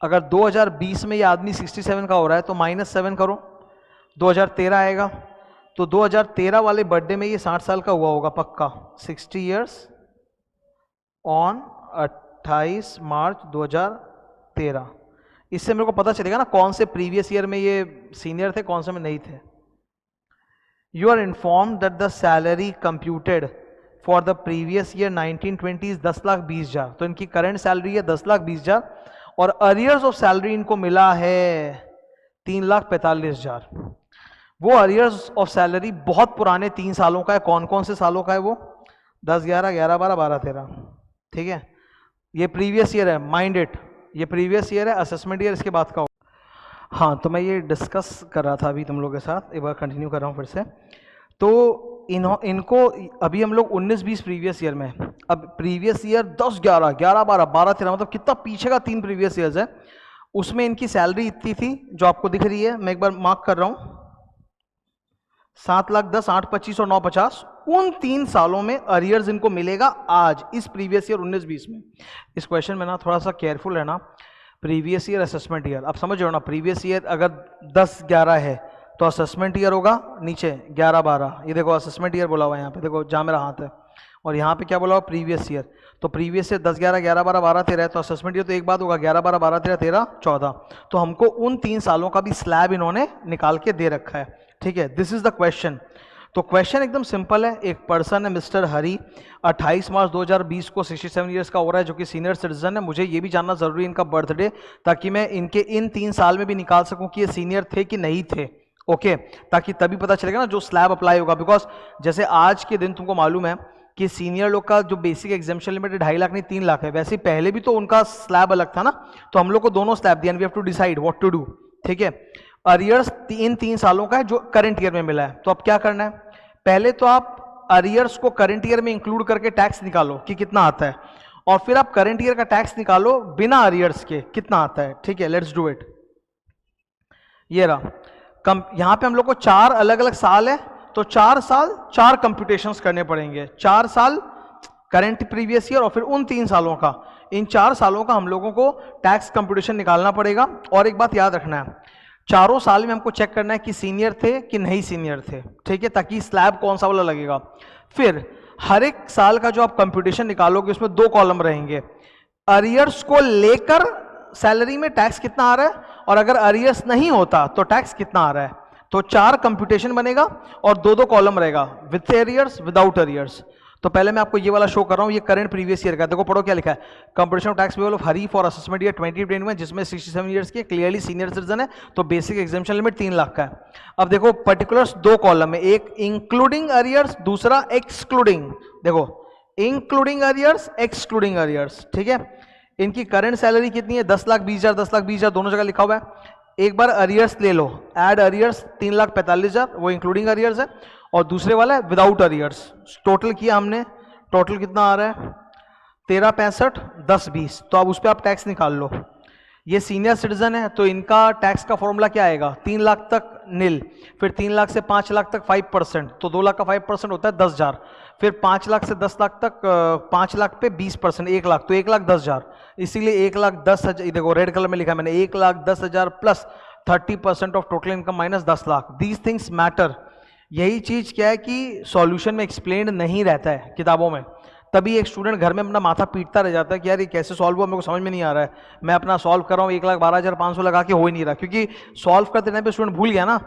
[SPEAKER 1] अगर 2020 में ये आदमी 67 का हो रहा है तो -7 करो, 2013 आएगा, तो 2013 वाले बर्थडे में ये 60 साल का हुआ होगा पक्का। 60 ईयर्स ऑन 28 मार्च 2013। इससे मेरे को पता चलेगा ना कौन से प्रीवियस ईयर में ये सीनियर थे, कौन से में नहीं थे। You are informed that the salary computed for the previous year 1920 10,20,000, तो इनकी करंट सैलरी है 10,20,000 और अरियर्स ऑफ सैलरी इनको मिला है 3,45,000। वो अरियर्स ऑफ सैलरी बहुत पुराने 3 सालों का है। कौन कौन से सालों का है वो? 10, 11, 11, 12, 12, 13, ठीक है। ये प्रीवियस ईयर है, माइंड इट, ये प्रीवियस ईयर है, असेसमेंट ईयर इसके बाद का हो। हाँ, तो मैं ये डिस्कस कर रहा था अभी तुम लोगों के साथ, एक बार कंटिन्यू कर रहा हूँ फिर से। तो इनको अभी हम लोग 19-20 प्रीवियस ईयर में, अब प्रीवियस ईयर 10, 11, 11, 12, 12, 13, मतलब कितना पीछे का 3 प्रीवियस ईयर्स है, उसमें इनकी सैलरी इतनी थी जो आपको दिख रही है, मैं एक बार मार्क कर रहा हूँ, 7,10,000, 8,25,000 और 9,50,000। उन 3 सालों में अरियर्स इनको मिलेगा आज, इस प्रीवियस ईयर 19-20 में। इस क्वेश्चन में ना थोड़ा सा केयरफुल रहना, प्रीवियस ईयर असेसमेंट ईयर, आप समझ रहे हो ना, प्रीवियस ईयर अगर 10-11 है तो असेसमेंट ईयर होगा नीचे 11-12, ये देखो असेसमेंट ईयर बोला हुआ है यहाँ पे, देखो जहाँ मेरा हाथ है, और यहाँ पे क्या बोला हुआ, प्रीवियस ईयर। तो प्रीवियस ईयर 10-11, 11-12, 12-13 है, तो असेसमेंट ईयर तो एक बात होगा 11-12, 12-13, 13-14। तो हमको उन 3 सालों का भी स्लैब इन्होंने निकाल के दे रखा है, ठीक है। This is the question. तो क्वेश्चन एकदम सिंपल है, एक पर्सन है मिस्टर हरी, 28 मार्च 2020 को 67 ईयर्स का हो रहा है, जो कि सीनियर सिटीजन है। मुझे ये भी जानना जरूरी है इनका बर्थडे, ताकि मैं इनके इन 3 साल में भी निकाल सकूं कि ये सीनियर थे कि नहीं थे, ओके, ताकि तभी पता चलेगा ना जो स्लैब अप्लाई होगा। बिकॉज जैसे आज के दिन तुमको मालूम है कि सीनियर लोग का जो बेसिक एग्जामिशन लिमिट 2.5 लाख नहीं 3 लाख है, वैसे पहले भी तो उनका स्लैब अलग था ना, तो हम लोग को दोनों स्लैब दिया, we have to decide what to do, ठीक है। अरियर्स इन 3 सालों का है जो करंट ईयर में मिला है, तो अब क्या करना है, पहले तो आप अरियर्स को करंट ईयर में इंक्लूड करके टैक्स निकालो कि कितना आता है, और फिर आप करंट ईयर का टैक्स निकालो बिना अरियर्स के कितना आता है, ठीक है। Let's do it. ये रहा यहां पे हम लोग को 4 अलग अलग साल है, तो 4 साल 4 कंप्यूटेशंस करने पड़ेंगे, 4 साल करंट प्रीवियस ईयर और फिर उन 3 सालों का, इन 4 सालों का हम लोगों को टैक्स कंप्यूटेशन निकालना पड़ेगा। और एक बात याद रखना है, चारों साल में हमको चेक करना है कि सीनियर थे कि नहीं सीनियर थे, ठीक है, ताकि स्लैब कौन सा वाला लगेगा। फिर हर एक साल का जो आप कंप्यूटेशन निकालोगे उसमें 2 कॉलम रहेंगे, अरियर्स को लेकर सैलरी में टैक्स कितना आ रहा है, और अगर अरियर्स नहीं होता तो टैक्स कितना आ रहा है। तो 4 कंप्यूटेशन बनेगा और 2-2 कॉलम रहेगा, विथ अरियर्स, विदाउट अरियर्स। तो पहले मैं आपको ये वाला शो कर रहा हूं, ये करंट प्रीवियस ईयर का, देखो पढ़ो क्या लिखा है, computation of tax payable of Hari for assessment year 2021, जिसमें 67 ईयर्स के, क्लियरली सीनियर सिटीजन है, तो बेसिक एग्जामिशन लिमिट 3 लाख का है। अब देखो पर्टिकुलर्स 2 कॉलम में, एक इंक्लूडिंग अरियर्स, दूसरा एक्सक्लूडिंग, देखो इंक्लूडिंग अरियर्स, एक्सक्लूडिंग अरियर्स, ठीक है। इनकी करंट सैलरी कितनी है, 10,20,000, 10,20,000 दोनों जगह लिखा हुआ है। एक बार अरियर्स ले लो, ऐड अरियर्स 3,45,000, वो इंक्लूडिंग अरियर्स है, और दूसरे वाला है विदाउट अरियर्स। टोटल किया हमने, टोटल कितना आ रहा है, 13,65, 10,20, तो अब उस पर आप टैक्स निकाल लो। ये सीनियर सिटीजन है तो इनका टैक्स का फॉर्मूला क्या आएगा, 3 लाख तक नील, फिर 3 लाख से 5 लाख तक 5%, तो 2 लाख का 5% होता है 10,000, फिर 5 लाख से 10 लाख तक 5 लाख पे 20%, 1 लाख, तो 1,10,000, इसीलिए 1,10,000, देखो रेड कलर में लिखा है मैंने, 1,10,000 plus 30% of total income minus 10 lakh, these things matter. यही चीज क्या है कि सॉल्यूशन में एक्सप्लेन नहीं रहता है किताबों में, तभी एक स्टूडेंट घर में अपना माथा पीटता रह जाता है कि यार ये कैसे सॉल्व हुआ, मेरे को समझ में नहीं आ रहा है, मैं अपना सॉल्व कर रहा हूँ 1,12,500 लगा के हो ही नहीं रहा, क्योंकि सॉल्व करते टाइम पे स्टूडेंट भूल गया ना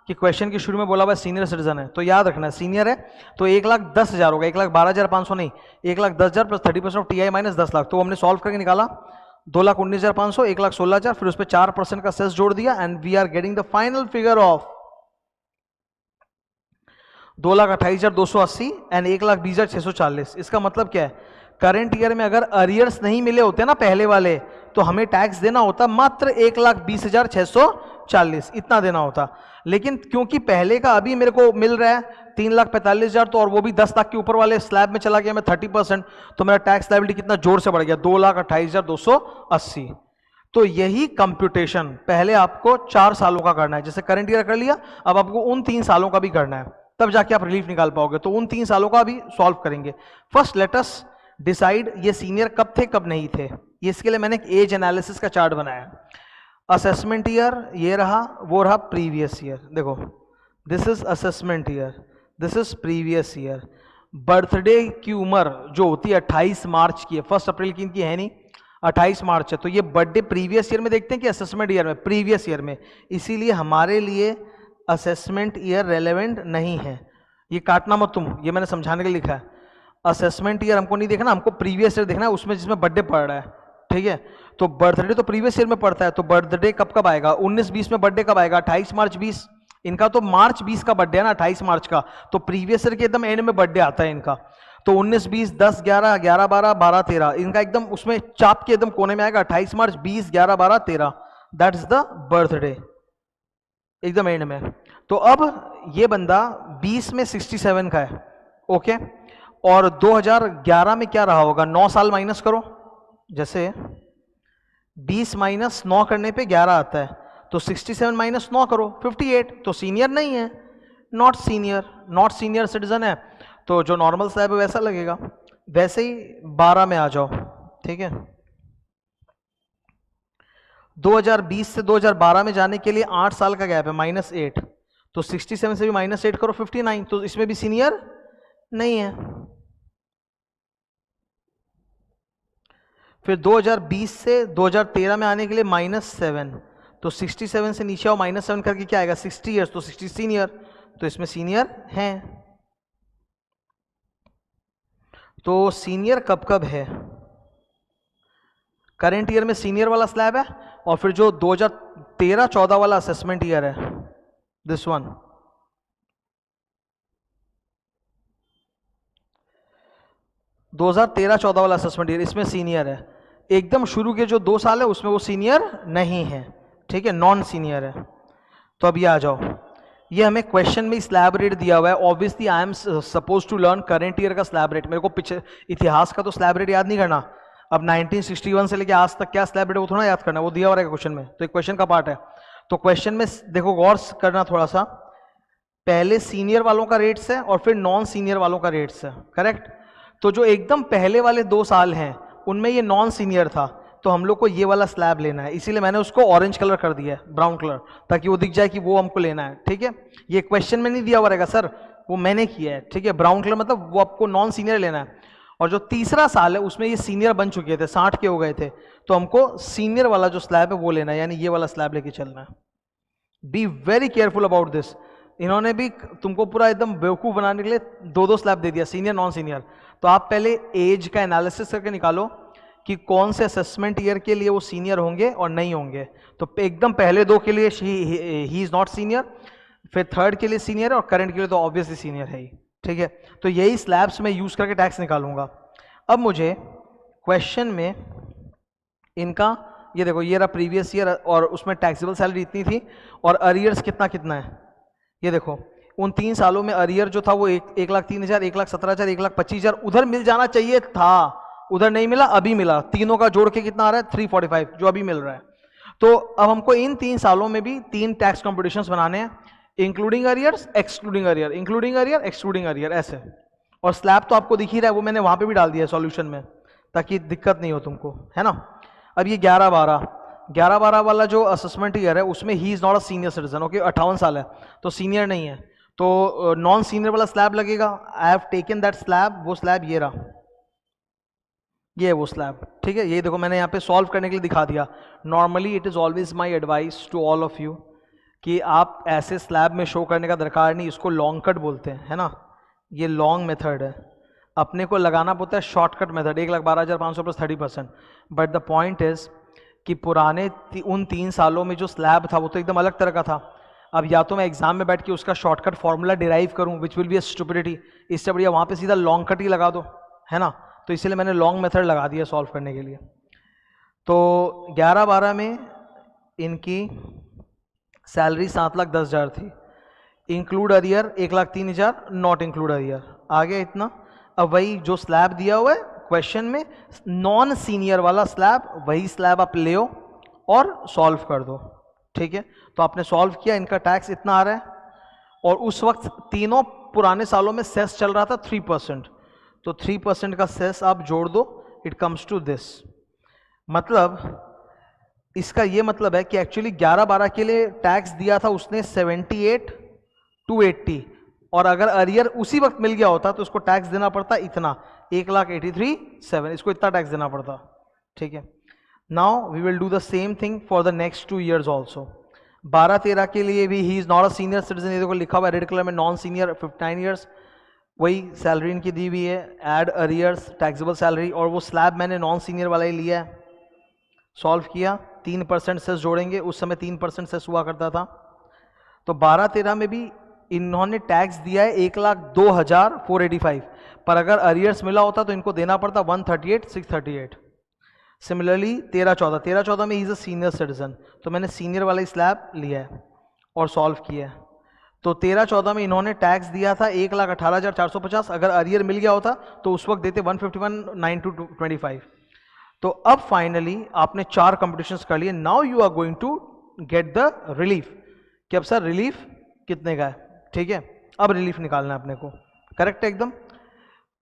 [SPEAKER 1] कि क्वेश्चन के शुरू में बोला हुआ सीनियर सिटीजन है, तो याद रखना सीनियर है तो 1,10,000 होगा, 1,12,500 नहीं, 1,10,000 plus 30% of TI minus 10 lakh, तो हमने सॉल्व करके निकाला 2,19,500, 1,16,000, फिर उस पर 4% का सेस जोड़ दिया and we are getting the final figure of 2,28,280 and 1,20,640। इसका मतलब क्या है, करंट ईयर में अगर अरियर्स नहीं मिले होते ना पहले वाले, तो हमें टैक्स देना होता मात्र 1,20,640, इतना देना होता, लेकिन क्योंकि पहले का अभी मेरे को मिल रहा है 3,45,000, तो और वो भी 10 लाख के ऊपर वाले स्लैब में चला गया मैं 30%, तो मेरा टैक्स लायबिलिटी कितना जोर से बढ़ गया, 2,28,280। तो यही कंप्यूटेशन पहले आपको 4 सालों का करना है, जैसे करंट ईयर कर लिया, अब आपको उन 3 सालों का भी करना है, तब जाके आप रिलीफ निकाल पाओगे, तो उन 3 सालों का भी सॉल्व करेंगे। फर्स्ट लेट अस डिसाइड ये सीनियर कब थे कब नहीं थे, ये इसके लिए मैंने एक एज एनालिसिस का चार्ट बनाया। असेसमेंट ईयर ये रहा, वो रहा प्रीवियस ईयर, देखो this is assessment year, this is previous year. Birthday की उम्र जो होती है 28 मार्च की है, 1 अप्रैल की इनकी है नहीं, 28 मार्च है, तो ये बर्थडे प्रीवियस ईयर में देखते हैं कि असेसमेंट ईयर में, प्रीवियस ईयर में, इसीलिए हमारे लिए असेसमेंट ईयर रेलेवेंट नहीं है, ये काटना मत तुम, ये मैंने समझाने के लिए लिखा है। असेसमेंट ईयर हमको नहीं देखना, हमको प्रीवियस ईयर देखना है, उसमें जिसमें बर्थडे पड़ रहा है, ठीक है, तो बर्थडे तो प्रीवियस ईयर में पड़ता है, तो बर्थडे कब कब आएगा, 19-20 में बर्थडे कब आएगा, 28 मार्च 20, इनका तो मार्च 20 का बर्थडे है ना, 28 मार्च का, तो प्रीवियस ईयर के एकदम एंड में बर्थडे आता है इनका, तो 19-20 10 11 11 12 12 13 इनका एकदम उसमें चाप के एकदम कोने में आएगा 28 मार्च 20 11 12 13, दैट इज द बर्थडे एकदम एंड में। तो अब ये बंदा 20 में 67 का है, ओके, और 2011 में क्या रहा होगा, 9 साल माइनस करो, जैसे 20 माइनस 9 करने पे 11 आता है, तो 67 माइनस 9 करो 58, तो सीनियर नहीं है, नॉट सीनियर सिटीजन है, तो जो नॉर्मल स्लैब है वैसा लगेगा। वैसे ही 12 में आ जाओ, ठीक है, 2020 से 2012 में जाने के लिए 8 साल का गैप है, -8, तो 67 से भी -8 करो 59, तो इसमें भी सीनियर नहीं है। फिर 2020 से 2013 में आने के लिए -7, तो 67 से नीचे आओ, -7 करके क्या आएगा 60 ईयर्स, तो 60 सीनियर, तो इसमें सीनियर हैं। तो सीनियर कब कब है, करंट ईयर में सीनियर वाला स्लैब है, और फिर जो 2013-14 वाला असेसमेंट ईयर है, दिस वन, दो 2013-14 वाला असेसमेंट ईयर, इसमें सीनियर है। एकदम शुरू के जो 2 साल है उसमें वो सीनियर नहीं है, ठीक है, नॉन सीनियर है। तो अब ये आ जाओ, ये हमें क्वेश्चन में स्लैब रेट दिया हुआ है, obviously I am suppose to learn current year का स्लैब रेट, मेरे को पिछले इतिहास का तो स्लैब रेट याद नहीं करना, अब 1961 से लेके आज तक क्या स्लैब रेट वो थोड़ा याद करना, वो दिया हुआ है क्वेश्चन में, तो एक क्वेश्चन का पार्ट है। तो क्वेश्चन में देखो गौर करना थोड़ा सा, पहले सीनियर वालों का रेट्स है और फिर नॉन सीनियर वालों का रेट्स है, करेक्ट। तो जो एकदम पहले वाले 2 साल हैं उनमें ये नॉन सीनियर था, तो हम लोग को ये वाला स्लैब लेना है, इसीलिए मैंने उसको ऑरेंज कलर कर दिया है, ब्राउन कलर, ताकि वो दिख जाए कि वो हमको लेना है, ठीक है। ये क्वेश्चन में नहीं दिया हुआ रहेगा सर, वो मैंने किया है, ठीक है, ब्राउन कलर मतलब वो आपको नॉन सीनियर लेना है। और जो तीसरा साल है उसमें ये सीनियर बन चुके थे, 60 के हो गए थे, तो हमको सीनियर वाला जो स्लैब है वो लेना है, यानी ये वाला स्लैब लेके चलना है। Be very careful about this, इन्होंने भी तुमको पूरा एकदम बेवकूफ़ बनाने के लिए 2-2 स्लैब दे दिया, सीनियर नॉन सीनियर। तो आप पहले एज का एनालिसिस करके निकालो कि कौन से असेसमेंट ईयर के लिए वो सीनियर होंगे और नहीं होंगे। तो एकदम पहले 2 के लिए ही इज़ नॉट सीनियर, फिर थर्ड के लिए सीनियर है, और करंट के लिए तो ऑब्वियसली सीनियर है ही, ठीक है। तो यही स्लैब्स मैं यूज़ करके टैक्स निकालूंगा। अब मुझे क्वेश्चन में इनका ये देखो, ये रहा प्रीवियस ईयर, और उसमें टैक्सेबल सैलरी इतनी थी, और अरियर्स कितना कितना है, ये देखो उन 3 सालों में अरियर जो था वो 1,03,000, 1,17,000, 1,25,000 उधर मिल जाना चाहिए था, उधर नहीं मिला, अभी मिला, तीनों का जोड़ के कितना आ रहा है 345, जो अभी मिल रहा है। तो अब हमको इन 3 सालों में भी 3 टैक्स कंपटीशंस बनाने हैं, including arrears, excluding arrear, including arrear, excluding arrear, ऐसे। और स्लैब तो आपको दिख ही रहा है, वो मैंने वहां पे भी डाल दिया है सॉल्यूशन में, ताकि दिक्कत नहीं हो तुमको, है ना। अब ये 11-12 वाला जो असेसमेंट ईयर है उसमें ही is not a senior citizen, okay, 58 साल है तो सीनियर नहीं है, तो नॉन सीनियर वाला स्लैब लगेगा। I have taken that slab, वो स्लैब ये रहा, ये है वो स्लैब, ठीक है। ये देखो मैंने यहाँ पे सॉल्व करने के लिए दिखा दिया। Normally it is always my advice to all of you कि आप ऐसे स्लैब में शो करने का दरकार नहीं, इसको लॉन्ग कट बोलते हैं, है ना। ये लॉन्ग मेथड है, अपने को लगाना पड़ता है shortcut method, 1,12,500 plus 30%। But the point is कि पुराने उन 3 सालों में जो स्लैब था वो तो एकदम अलग तरह का था। अब या तो मैं एग्जाम में बैठ के उसका शॉर्टकट फॉर्मूला डिराइव करूं which will be a stupidity, इससे बढ़िया वहां पे सीधा लॉन्ग कट ही लगा दो, है ना। तो इसलिए मैंने लॉन्ग मेथड लगा दिया सॉल्व करने के लिए। तो 11-12 में इनकी सैलरी 7,10,000 थी, include arrear 1,03,000, not include arrear, आ गया इतना। अब वही जो स्लैब दिया हुआ है क्वेश्चन में, नॉन सीनियर वाला स्लैब, वही स्लैब आप ले और सॉल्व कर दो, ठीक है। तो आपने सॉल्व किया, इनका टैक्स इतना आ रहा है, और उस वक्त तीनों पुराने सालों में सेस चल रहा था 3%, तो 3% का सेस आप जोड़ दो, इट कम्स टू दिस। मतलब इसका ये मतलब है कि एक्चुअली 11-12 के लिए टैक्स दिया था उसने 78,280, और अगर अरियर उसी वक्त मिल गया होता तो उसको टैक्स देना पड़ता इतना, 1,83,700, इसको इतना टैक्स देना पड़ता, ठीक है। Now we will do the same thing for the next 2 years also. 12-13 के लिए भी he is not a senior citizen, ये देखो लिखा हुआ है रेड कलर में, नॉन सीनियर 59 years, वही सैलरी इनकी दी हुई है, एड अरियर्स टैक्सेबल सैलरी, और वो स्लैब मैंने नॉन सीनियर वाला ही लिया है। सॉल्व किया, 3% सेस जोड़ेंगे, उस समय 3% सेस हुआ करता था। तो 12-13 में भी इन्होंने टैक्स दिया है 1,02,485, पर अगर अरियर्स मिला होता तो इनको देना पड़ता 138,638। सिमिलरली 13-14 में he is a senior citizen, तो मैंने सीनियर वाला स्लैब लिया है और सॉल्व किया है। तो 13-14 में इन्होंने टैक्स दिया था 1,18,450, अगर अरियर मिल गया होता तो उस वक्त देते 151,925। तो अब फाइनली आपने 4 कंपटीशंस कर लिए, now you are going to get the relief, कि अब सर रिलीफ कितने का है, ठीक है। अब रिलीफ निकालना है अपने को, करेक्ट है एकदम।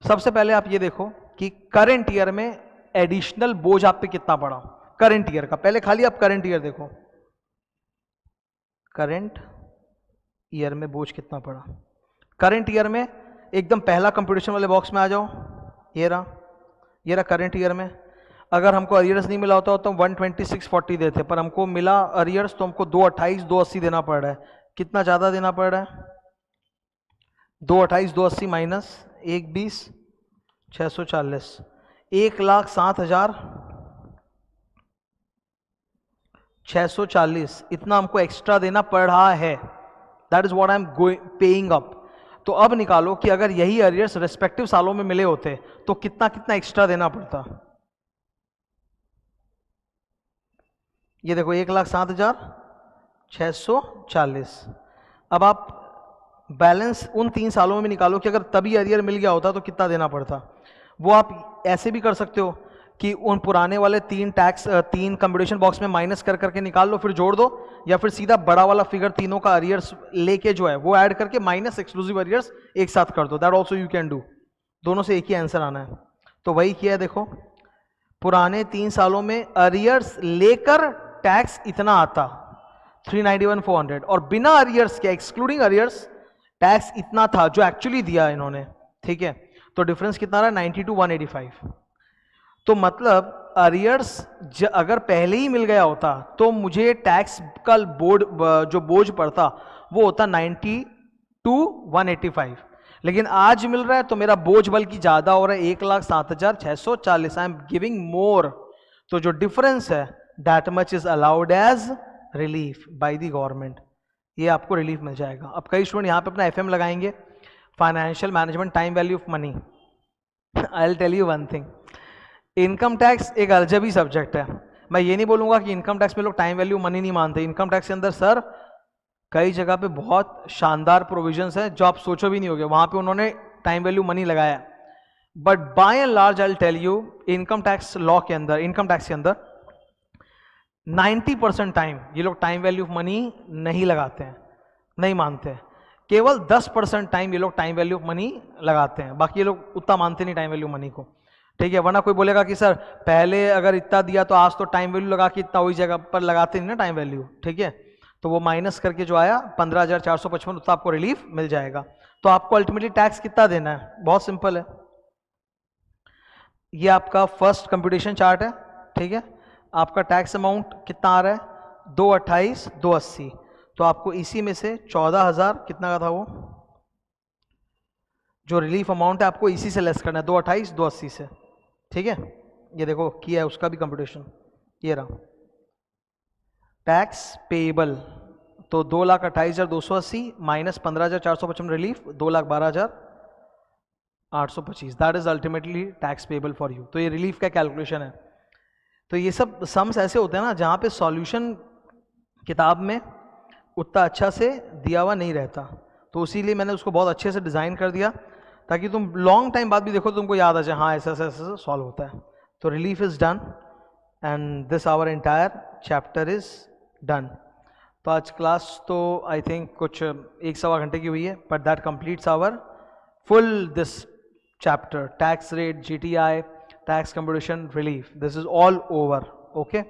[SPEAKER 1] सबसे पहले आप ये देखो कि करंट ईयर में एडिशनल बोझ आप पे कितना पड़ा, करंट ईयर का। पहले खाली आप करंट ईयर देखो, करंट ईयर में बोझ कितना पड़ा। करंट ईयर में एकदम पहला कंपटीशन वाले बॉक्स में आ जाओ, ये रहा करंट ईयर में। अगर हमको अरियर्स नहीं मिला होता तो 126.40 देते, पर हमको मिला अरियर्स तो हमको 228, 280 देना पड़ रहा है। कितना ज़्यादा देना पड़ रहा है, 228, 280 माइनस 120, 640, 1,07,640, इतना हमको एक्स्ट्रा देना पड़ रहा है। That is what I am paying up. तो अब निकालो कि अगर यही अरियर्स रेस्पेक्टिव सालों में मिले होते तो कितना कितना एक्स्ट्रा देना पड़ता। ये देखो 1,07,640। अब आप बैलेंस उन 3 सालों में निकालो कि अगर तभी अरियर मिल गया होता तो कितना देना पड़ता। वो आप ऐसे भी कर सकते हो कि उन पुराने वाले 3 कंपटीशन बॉक्स में माइनस कर करके निकाल लो, फिर जोड़ दो, या फिर सीधा बड़ा वाला फिगर तीनों का अरियर्स लेके जो है वो ऐड करके माइनस एक्सक्लूसिव अरियर्स एक साथ कर दो। That also you can do, दोनों से एक ही आंसर आना है। तो वही किया है, देखो पुराने 3 सालों में अरियर्स लेकर टैक्स इतना आता 391,400, और बिना अरियर्स के एक्सक्लूडिंग अरियर्स टैक्स इतना था जो एक्चुअली दिया इन्होंने, ठीक है। तो डिफरेंस कितना रहा, 92,185। तो मतलब अरियर्स अगर पहले ही मिल गया होता तो मुझे टैक्स का जो बोझ पड़ता वो होता 92,185, लेकिन आज मिल रहा है तो मेरा बोझ बल्कि ज्यादा हो रहा है, 1,07,640। आई एम गिविंग मोर, तो जो डिफरेंस है that much is allowed as relief by the government, ये आपको रिलीफ मिल जाएगा। अब कई स्टूडेंट यहाँ पे अपना FM लगाएंगे, financial management time value of money. I will tell you one thing, income tax एक अलजबी सब्जेक्ट है। मैं ये नहीं बोलूंगा कि इनकम टैक्स में लोग टाइम वैल्यू मनी नहीं मानते। इनकम टैक्स के अंदर सर कई जगह पे बहुत शानदार प्रोविजंस हैं जो आप सोचो भी नहीं होगे, वहां पे उन्होंने टाइम वैल्यू मनी लगाया। But by and large I will tell you, income tax law के अंदर, इनकम टैक्स के अंदर 90% टाइम ये लोग टाइम वैल्यू ऑफ मनी नहीं लगाते हैं, नहीं मानते हैं। केवल 10% टाइम ये लोग टाइम वैल्यू ऑफ मनी लगाते हैं, बाकी ये लोग उतना मानते नहीं टाइम वैल्यू मनी को। ठीक है, वरना कोई बोलेगा कि सर पहले अगर इतना दिया तो आज तो टाइम वैल्यू लगा के इतना वही जगह पर लगाते नहीं ना टाइम वैल्यू। ठीक है, तो वो माइनस करके जो आया 15,455 उतना आपको रिलीफ मिल जाएगा। तो आपको अल्टीमेटली टैक्स कितना देना है, बहुत सिंपल है। ये आपका फर्स्ट कंप्यूटेशन चार्ट है। ठीक है, आपका टैक्स अमाउंट कितना आ रहा है 228 280, तो आपको इसी में से 14,000 कितना का था वो जो रिलीफ अमाउंट है आपको इसी से लेस करना है 228 280 से। ठीक है, ये देखो किया है उसका भी कंप्यूटेशन, ये रहा टैक्स पेएबल। तो 2,28,280 minus 15,455 relief 2,12,825, that is ultimately tax payable for you. तो ये रिलीफ का कैलकुलेशन है। तो ये सब सम्स ऐसे होते हैं ना जहाँ पे सॉल्यूशन किताब में उतना अच्छा से दिया हुआ नहीं रहता, तो इसीलिए मैंने उसको बहुत अच्छे से डिज़ाइन कर दिया ताकि तुम लॉन्ग टाइम बाद भी देखो तो तुमको याद आ जाए हाँ ऐसा ऐसा ऐसा सॉल्व होता है। तो relief is done and this our entire chapter is done. तो आज क्लास तो आई थिंक कुछ 1-1.25 घंटे की हुई है, but that completes our full this chapter, tax rate, GTI, tax computation, relief. This is all over. Okay.